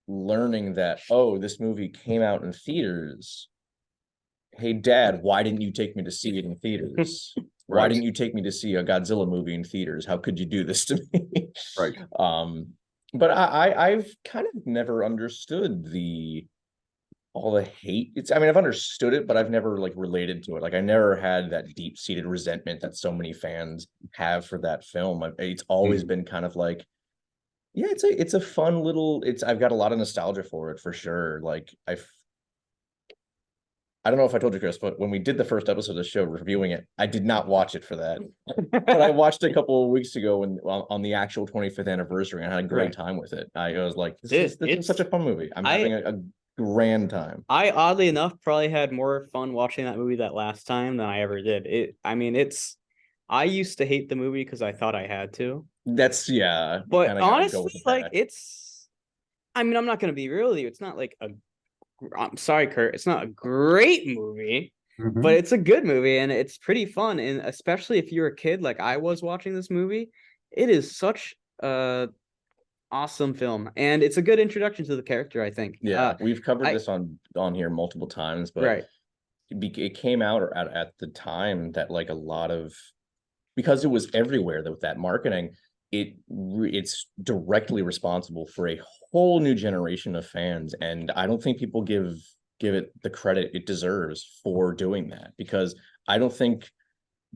learning that, oh, this movie came out in theaters. Hey, Dad, why didn't you take me to see it in theaters? Why didn't you take me to see a Godzilla movie in theaters? How could you do this to me? Right. But I've kind of never understood all the hate. I've understood it, but I've never like related to it. Like I never had that deep-seated resentment that so many fans have for that film. It's always been kind of like, yeah, it's a fun little. I've got a lot of nostalgia for it for sure. Like I don't know if I told you, Chris, but when we did the first episode of the show reviewing it, I did not watch it for that. But I watched it a couple of weeks ago on the actual 25th anniversary, and I had a great time with it. I was like, this is such a fun movie. I'm having a grand time. I oddly enough probably had more fun watching that movie that last time than I ever did. I used to hate the movie because I thought I had to. But honestly, like I'm not gonna be real with you. It's not like I'm sorry, Kurt. It's not a great movie, but it's a good movie and it's pretty fun. And especially if you're a kid like I was watching this movie, it is such a awesome film, and it's a good introduction to the character, I think. Yeah, we've covered this on here multiple times, but it came out at the time that like a lot of, because it was everywhere with that marketing, it's directly responsible for a whole new generation of fans, and I don't think people give it the credit it deserves for doing that, because I don't think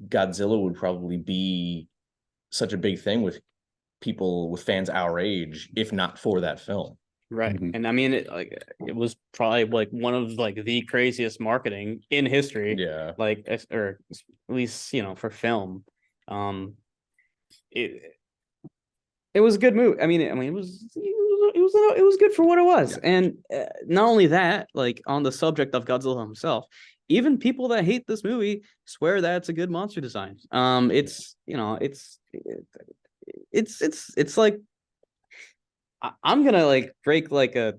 Godzilla would probably be such a big thing with people, with fans our age, if not for that film. Right. Mhm. And I mean, it was probably like one of like the craziest marketing in history. Yeah. Like, or at least, for film. It it was a good movie. It was good for what it was. Yeah. And not only that, like on the subject of Godzilla himself, even people that hate this movie swear that it's a good monster design. It's like I'm gonna like break like a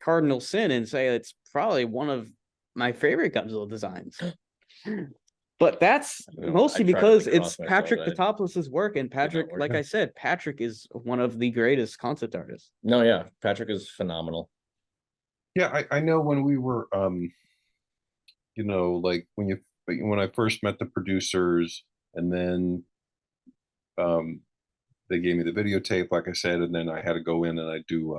cardinal sin and say it's probably one of my favorite Godzilla designs. But that's mostly because it's Patrick Tatopoulos' work, and Patrick, like I said, Patrick is one of the greatest concept artists. No, yeah, Patrick is phenomenal. Yeah, I know when we were like when I first met the producers, and then they gave me the videotape, like I said, and then I had to go in and I do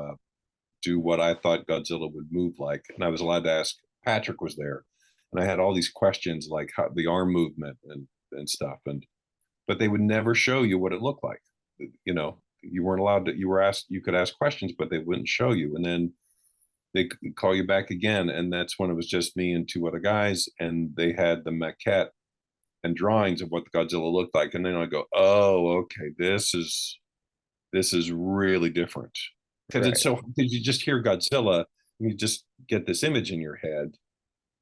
what I thought Godzilla would move like, and I was allowed to ask. Patrick was there, and I had all these questions like how the arm movement and stuff, but they would never show you what it looked like. You weren't allowed to. You could ask questions, but they wouldn't show you, and then they call you back again, and that's when it was just me and two other guys, and they had the maquette and drawings of what the Godzilla looked like, and then I go, oh, okay, this is really different, because it's so, because you just hear Godzilla and you just get this image in your head,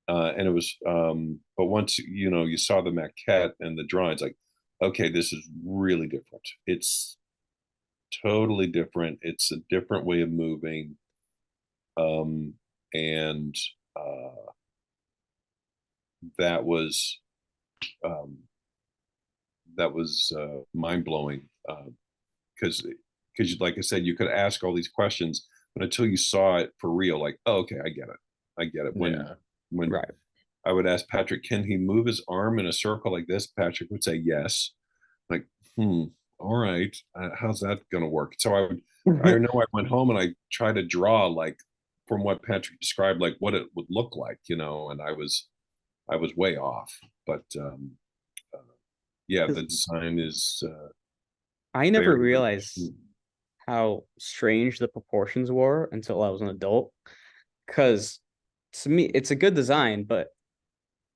and it was but once you saw the maquette and the drawings, like, okay, this is really different. It's totally different. It's a different way of moving, and that was mind-blowing, because like I said, you could ask all these questions, but until you saw it for real, like, oh, okay, I get it. When Right. I would ask Patrick, can he move his arm in a circle like this? Patrick would say yes. Like, all right, how's that gonna work? So I know I went home and I tried to draw, like, from what Patrick described, like what it would look like, and I was way off. But yeah, the design is I never very realized how strange the proportions were until I was an adult. Because to me, it's a good design, but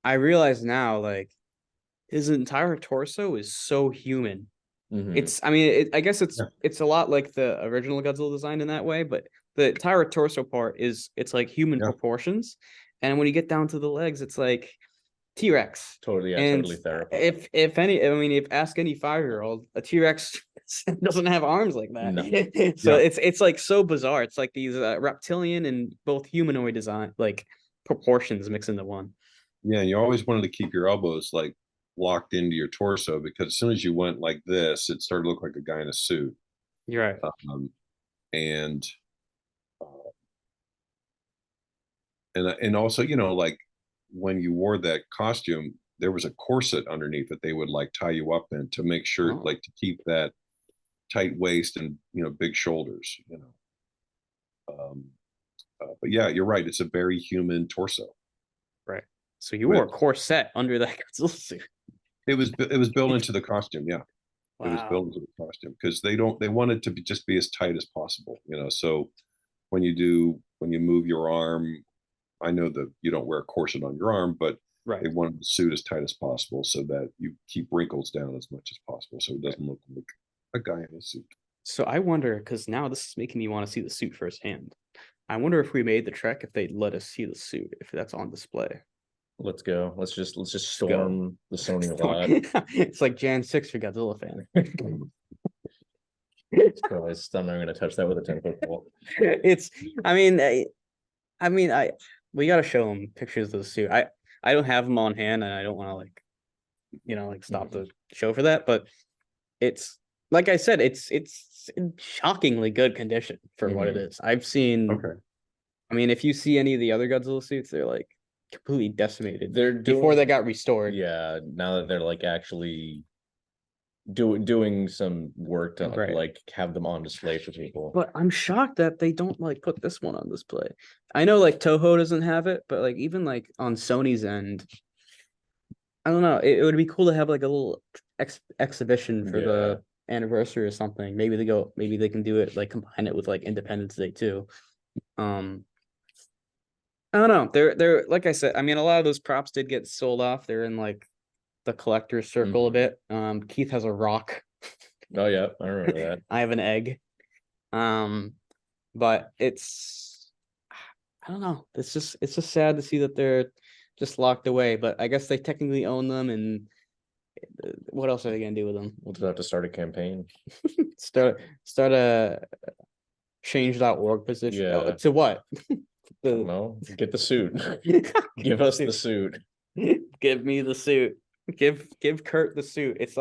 I realize now, like, his entire torso is so human. I guess it's a lot like the original Godzilla design in that way, but the entire torso part it's like human proportions, and when you get down to the legs, it's like T-Rex. Totally, yeah, And totally therapy. if ask any 5-year-old, a T-Rex doesn't have arms like that. No. So it's like so bizarre. It's like these reptilian and both humanoid design, like proportions mixed into one. Yeah, you always wanted to keep your elbows like locked into your torso, because as soon as you went like this, it started to look like a guy in a suit. You're right. And also, like when you wore that costume, there was a corset underneath that they would like tie you up in to make sure, like, to keep that tight waist and big shoulders. But yeah, you're right. It's a very human torso. Right. So you wore a corset under that Godzilla suit. It was built into the costume. Yeah. Wow. It was built into the costume because they want it to just be as tight as possible. So when you move your arm, I know that you don't wear a corset on your arm, but they wanted the suit as tight as possible so that you keep wrinkles down as much as possible, so it doesn't look like a guy in a suit. So I wonder, because now this is making me want to see the suit firsthand. I wonder if we made the trek, if they'd let us see the suit, if that's on display. Let's go. Let's just storm the Sony lot. It's like Jan 6 for Godzilla fan. Christ, I'm not going to touch that with a 10-foot pole. We got to show them pictures of the suit. I don't have them on hand, and I don't want to stop the show for that. But it's like I said, it's in shockingly good condition for what it is. I've seen. Okay. I mean, if you see any of the other Godzilla suits, they're like completely decimated. They're before they got restored. Yeah, now that they're like actually doing some work to like have them on display for people. But I'm shocked that they don't like put this one on display. I know like Toho doesn't have it, but like even like on Sony's end, I don't know. It would be cool to have like a little exhibition for Yeah. the anniversary or something. Maybe they can do it like combine it with like Independence Day too. Um, I don't know. They're like I said. I mean, a lot of those props did get sold off. They're in like the collector's circle a Mhm. bit. Keith has a rock. Oh yeah, I remember that. I have an egg. But I don't know. It's just sad to see that they're just locked away. But I guess they technically own them, and what else are they gonna do with them? We'll just have to start a campaign. Start a change.org position. Yeah. To what? No, get the suit. Give us the suit. Give me the suit. Give Kurt the suit. It's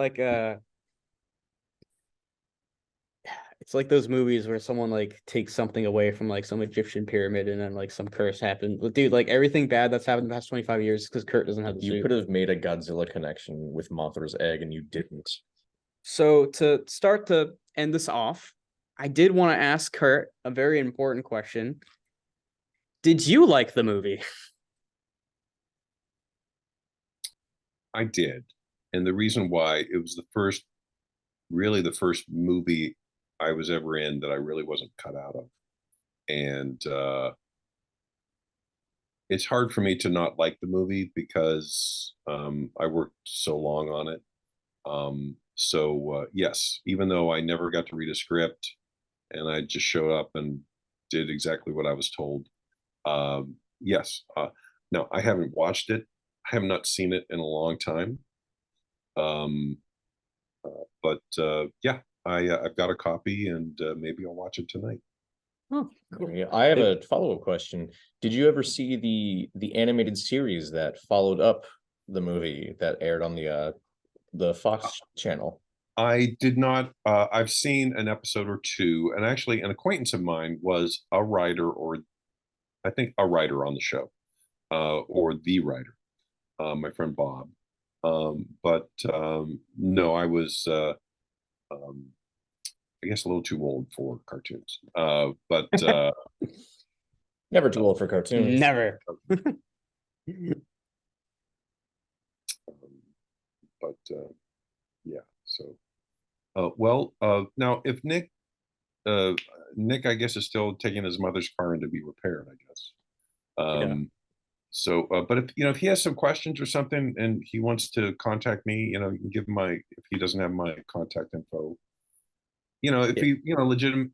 like those movies where someone like takes something away from like some Egyptian pyramid and then like some curse happened. But dude, like everything bad that's happened in the past 25 years because Kurt doesn't have the You suit. could have made a Godzilla connection with Mothra's egg and you didn't. So to start to end this off, I did want to ask Kurt a very important question. Did you like the movie? I did. And the reason why, it was really the first movie I was ever in that I really wasn't cut out of. And it's hard for me to not like the movie because I worked so long on it. So yes, even though I never got to read a script and I just showed up and did exactly what I was told. Yes. No, I haven't watched it. I have not seen it in a long time. But yeah, I've got a copy and maybe I'll watch it tonight. Oh, Yeah, I have a follow-up question. Did you ever see the animated series that followed up the movie that aired on the Fox channel? I did not. I've seen an episode or two, and actually, an acquaintance of mine was a writer, or I think a writer on the show, or the writer, my friend Bob. But no, I was, I guess, a little too old for cartoons. But Never too old for cartoons. never. but yeah. So, well, now if Nick, I guess, is still taking his mother's car in to be repaired, I guess. Yeah. So, but if he has some questions or something and he wants to contact me, you can give him if he doesn't have my contact info. If Yeah. he,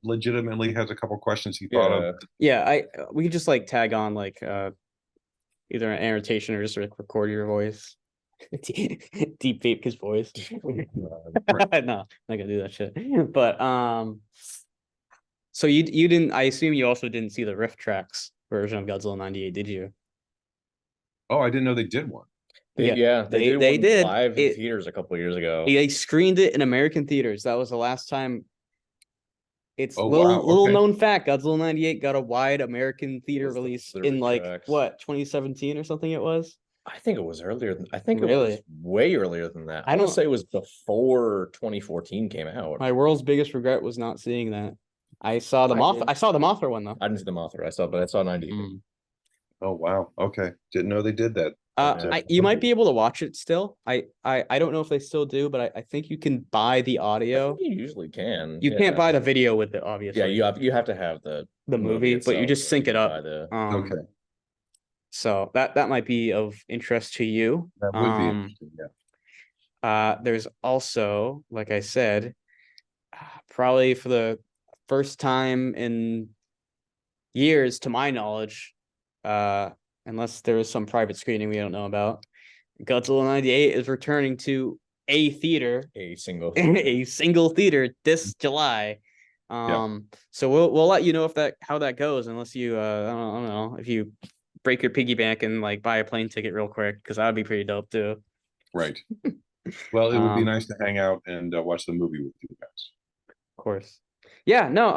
legitimately has a couple questions he thought of. Yeah, we could just like tag on like either an annotation or just like record your voice. Deep fake his voice. Right. No, not gonna do that shit. But so you didn't, I assume you also didn't see the Rift Tracks version of Godzilla 98, did you? Oh, I didn't know they did one. They did they one did live in it. theaters a couple of years ago. They screened it in American theaters. That was the last time. It's Oh, little wow, little okay. known fact. Godzilla 98 got a wide American theater Was the- release the in Rift like Tracks. what 2017 or something it was. I think it was earlier. I think it was Really? way earlier than that. I I don't- don't say it was before 2014 came out. My world's biggest regret was not seeing that. I saw the I Mothra one though. I didn't see the Mothra. I saw 98. Mm. Oh, wow. Okay. Didn't know they did that. You might be able to watch it still. I don't know if they still do, but I think you can buy the I audio. think you usually can. You can't buy the video with it, obviously. Yeah, you have to have the movie, but you itself, just sync you it can up. buy the- Okay. So that might be of interest to you. That would be interesting. Yeah. There's also, like I said, probably for the first time in years, to my knowledge, unless there was some private screening we don't know about, Godzilla 98 is returning to a theater, a single a single theater this July. So we'll let you know how that goes, unless you I don't know, if you break your piggy bank and like buy a plane ticket real quick, because that would be pretty dope too. Right. Well, it would be Um, nice to hang out and watch the movie with you guys. Of course. Yeah, no,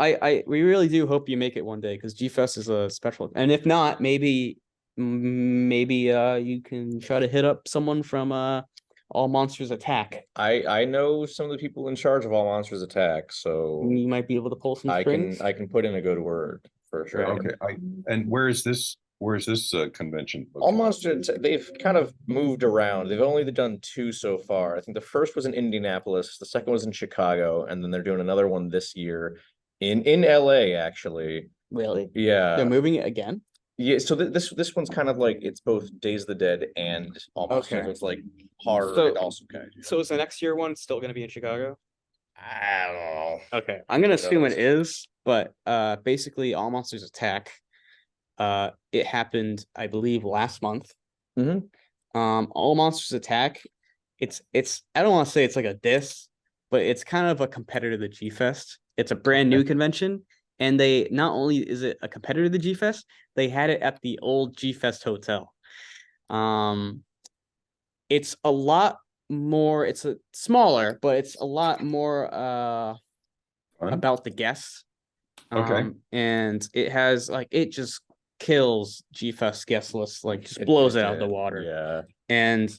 we really do hope you make it one day, because G-Fest is a special, and if not, maybe you can try to hit up someone from All Monsters Attack. I know some of the people in charge of All Monsters Attack, so You might be able to pull some I strings. can put in a good word for sure. Right. Okay. And where is this Where's this convention? All located? monsters, they've kind of moved around. They've only done 2 so far. I think the first was in Indianapolis, the second was in Chicago, and then they're doing another one this year in LA, actually. Really? Yeah. They're moving it again? Yeah, so this one's kind of like it's both Days of the Dead and All Monsters. Okay. It's like horror So- and also kaiju. So is the next year one still gonna be in Chicago? I don't know. Okay, I'm gonna Who assume knows? it is, but basically All Monsters Attack. It happened, I believe, last month. Mhm. All Monsters Attack. It's I don't want to say it's like a diss, but it's kind of a competitor to G Fest. It's a brand new convention, and they not only is it a competitor to G Fest, they had it at the old G Fest hotel. It's a lot more. It's a smaller, but it's a lot more Fun? about the guests. Okay. And it has like it just kills G Fest guest list, like just It- blows it it out of the did, water. Yeah. And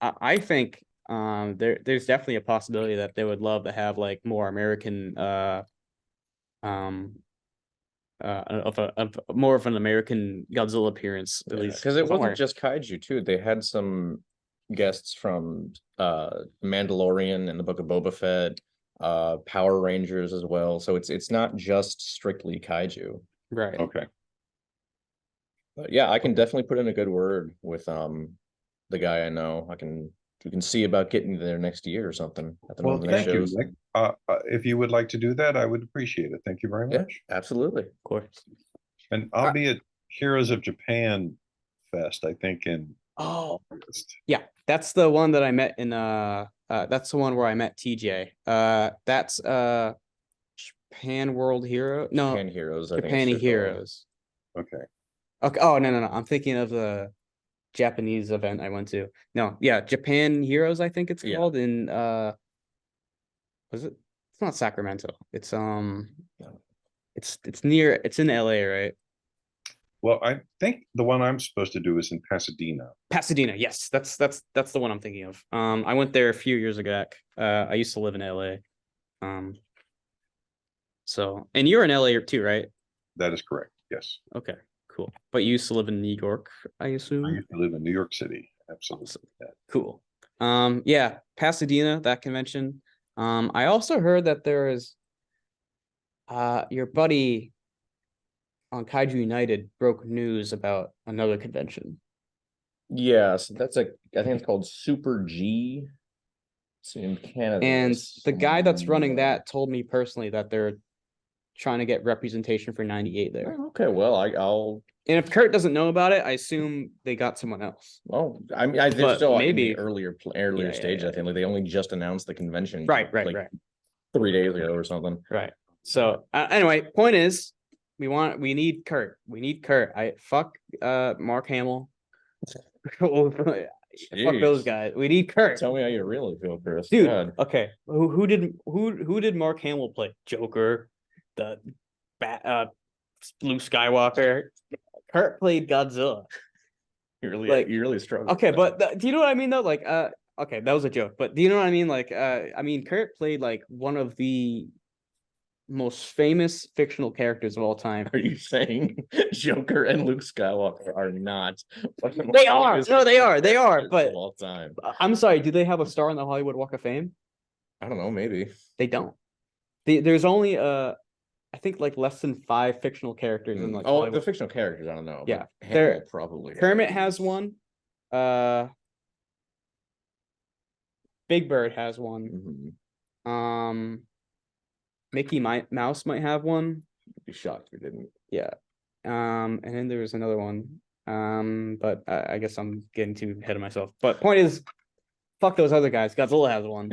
I think there's definitely a possibility that they would love to have like more American of more of an American Godzilla appearance, at least. Because it somewhere. wasn't just kaiju too. They had some guests from Mandalorian and the Book of Boba Fett, Power Rangers as well. So it's not just strictly kaiju. Right. Okay. But yeah, I can definitely put in a good word with the guy I know. We can see about getting there next year or something at the Well, one of the next thank you, shows. Nick. If you would like to do that, I would appreciate it. Thank you very Yeah, much. absolutely. Of course. And I'll be at Heroes of Japan Fest, I think, in Oh, August. yeah, that's the one that I met in that's the one where I met TJ. That's Japan World Hero. No, Japan Heroes. I think it's Japan just called. Heroes. Okay. Okay. Oh no. I'm thinking of the Japanese event I went to. No, yeah, Japan Heroes, I think it's Yeah. called in was it? It's not Sacramento. It's near it's in LA, right? Well, I think the one I'm supposed to do is in Pasadena. Pasadena, yes, that's the one I'm thinking of. I went there a few years ago. I used to live in LA. So and you're in LA too, right? That is correct. Yes. Okay, cool. But you used to live in New York, I I assume. used to live in New York City. Absolutely. Awesome. Yeah. Cool. Yeah, Pasadena, that convention. I also heard that there is your buddy on Kaiju United broke news about another convention. Yeah, so that's I think it's called Super G. It's in Canada. And the guy that's running that told me personally that they're trying to get representation for 98 there. Oh, okay, well, I'll. And if Kurt doesn't know about it, I assume they got someone else. Well, I mean, they're But still maybe- in the earlier Yeah, stage. yeah, I think like they only just announced the convention. Right. like 3 days ago or something. Right. So anyway, point is, we need Kurt. We need Kurt. Fuck Mark Hamill. Fuck those Jeez. guys. We need Kurt. Tell me how you really feel, Chris. Dude, God. okay. Who did Mark Hamill play? Joker, the Luke Skywalker. Kurt played Godzilla. You really struggle. Okay, but do you know what I mean though? Like, okay, that was a joke, but do you know what I mean? Like, I mean, Kurt played like one of the most famous fictional characters of all time. Are you saying Joker and Luke Skywalker are not? They are. No, they are. They are. But of all time. I'm sorry. Do they have a star on the Hollywood Walk of Fame? I don't know. Maybe. They don't. There's only I think like less than 5 fictional characters in like Oh, Hollywood. the fictional characters. I don't know. Yeah, but they're- Hamill probably. Kermit has one. Big Bird has one. Mhm. Mickey Mouse might have one. I'd be shocked if he didn't. Yeah. And then there's another one. But I guess I'm getting too ahead of myself. But point is, fuck those other guys. Godzilla has one.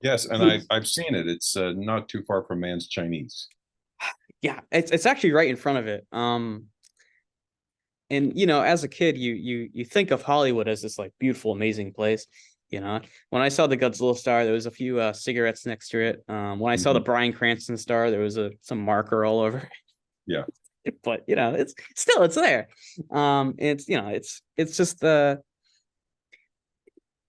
Yes, and I've seen it. It's not too far from Man's Chinese. Yeah, it's actually right in front of it. And you know, as a kid, you think of Hollywood as this like beautiful, amazing place. You know, when I saw the Godzilla star, there was a few cigarettes next to it. When I saw the Bryan Cranston star, there was some marker all over it. Yeah. But you know, it's there. It's you know, it's just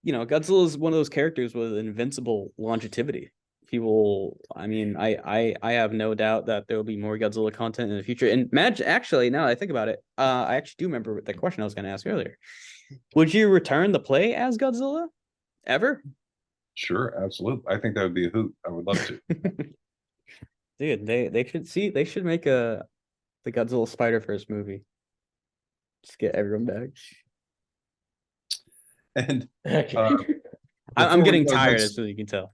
you know, Godzilla is one of those characters with invincible longevity. people, I mean, I have no doubt that there will be more Godzilla content in the future. And actually, now that I think about it, I actually do remember the question I was going to ask earlier. Would you return the play as Godzilla ever? Sure, absolutely. I think that would be a hoot. I would love to. Dude, they should make the Godzilla Spider-Verse movie. Just get everyone back. And I'm before we getting go, tired, that's- as you can tell.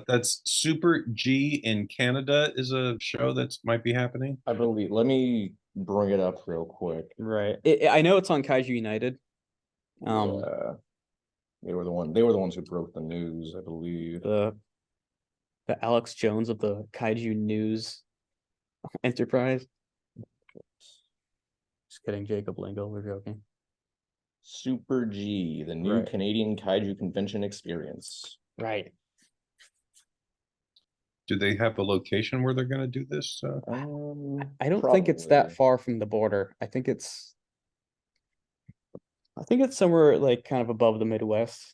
that's Super G in Canada is a show that might be happening. I believe. Let me bring it up real quick. Right. I know it's on Kaiju United. Yeah. They were the ones who broke the news, I believe. The Alex Jones of the Kaiju News Enterprise. Just kidding, Jacob Lingo. We're joking. Super G, the new Right. Canadian Kaiju convention experience. Right. Do they have a location where they're going to do this? I don't think it's that Probably. far from the border. I think it's somewhere like kind of above the Midwest.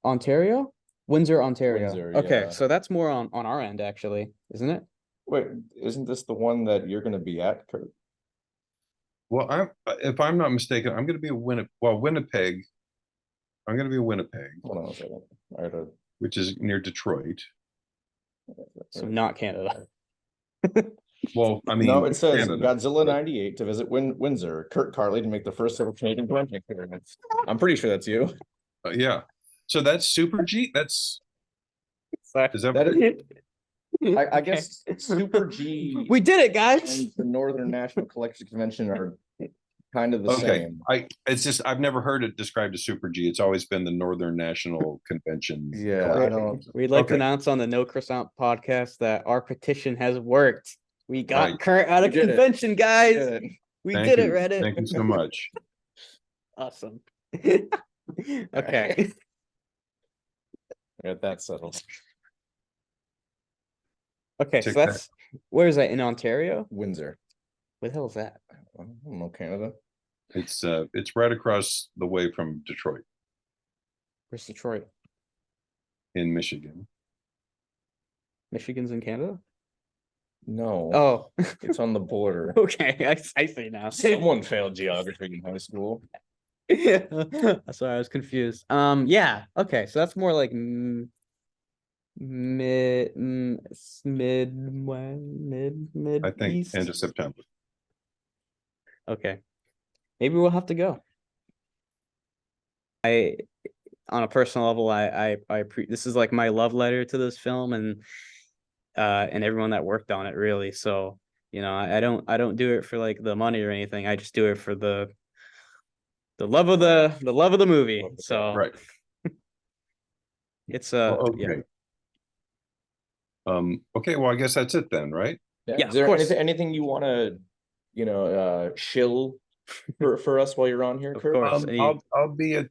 Ontario? Windsor, Ontario. Windsor, Okay, yeah. so that's more on our end actually, isn't it? Wait, isn't this the one that you're going to be at, Kurt? Well, if I'm not mistaken, I'm going to be Winnipeg. I'm going to be in Winnipeg, Hold on a second. I gotta. which is near Detroit. So not Canada. Well, I mean, No, it says Canada, Godzilla but- 98 to visit Windsor. Kurt Carley to make the first ever Canadian convention experience. I'm pretty sure that's you. Yeah. So that's Super G. Is that That is, I guess Super G We did it, guys. and the Northern National Collection Convention are kind of the okay? same. It's just I've never heard it described as Super G. It's always been the Northern National Convention. Yeah, I don't. We'd like to Okay. announce on the No Croissant podcast that our petition has worked. We got Right. Kurt out of We did it. convention, guys. Yeah. We Thank did you. it, Reddit. Thank you so much. Awesome. Okay. Got that settled. Okay, so Tic Tac. that's where is that in Ontario? Windsor. Where the hell is that? I don't know, Canada. It's right across the way from Detroit Where's Detroit? in Michigan. Michigan's in Canada? No, Oh, it's on the border. okay. I see now. Someone failed geography in high school. That's why I was confused. Yeah. Okay. So that's more like mid I think east. end of September. Okay. Maybe we'll have to go. On a personal level, this is like my love letter to this film and everyone that worked on it, really. So, you know, I don't do it for like the money or anything. I just do it for the love of the movie. Love the So Right. it's Well, yeah. okay. Okay. Well, I guess that's it then, right? Yeah, Is there of course. anything you want to, shill for us while you're on here, Of Kurt? course. I'll be at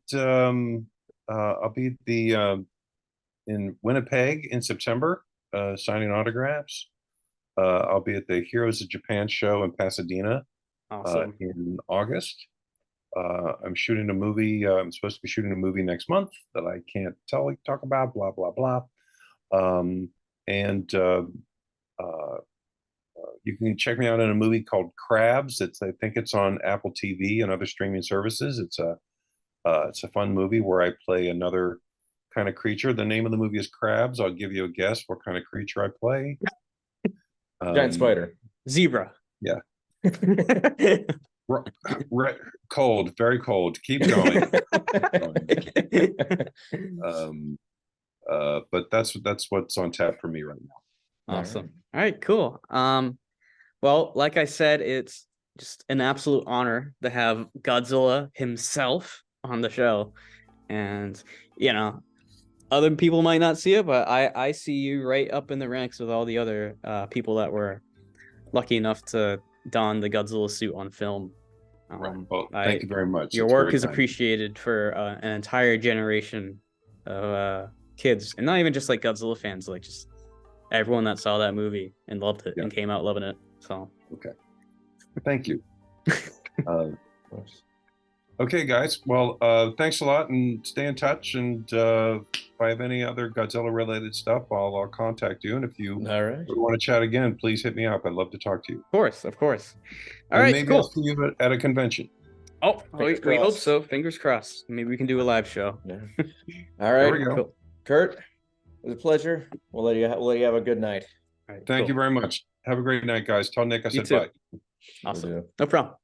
in Winnipeg in September, signing autographs. I'll be at the Heroes of Japan show in Pasadena Awesome. in August. I'm shooting a movie. I'm supposed to be shooting a movie next month that I can't talk about. Blah blah blah. And you can check me out in a movie called Crabs. I think it's on Apple TV and other streaming services. It's a fun movie where I play another kind of creature. The name of the movie is Crabs. I'll give you a guess what kind of creature I play. Giant spider. Zebra. Yeah. Cold, very cold. Keep going. But that's what's on tap for me right now. Awesome. All right, cool. Well, like I said, it's just an absolute honor to have Godzilla himself on the show. And, you know, other people might not see it, but I see you right up in the ranks with all the other people that were lucky enough to don the Godzilla suit on film. Well, thank you very much. Your It's work very is kind. appreciated for an entire generation of kids, and not even just like Godzilla fans, like just everyone that saw that movie and loved it and came out loving it. So Okay. Thank you. Okay, guys. Well, thanks a lot, and stay in touch. And if I have any other Godzilla related stuff, I'll contact you. And if you All right. want to chat again, please hit me up. I'd love to talk to you. Of course, of course. All And right, maybe I'll cool. see you at a convention. Oh, Fingers we hope crossed. so. Fingers crossed. Maybe we can do a live show. Yeah. There All right, we go. Cool. Kurt. It was a pleasure. We'll let you have a good night. All right, Thank cool. you very much. Have a great night, guys. Tell Nick I You said too. bye. Will Awesome. do. No problem.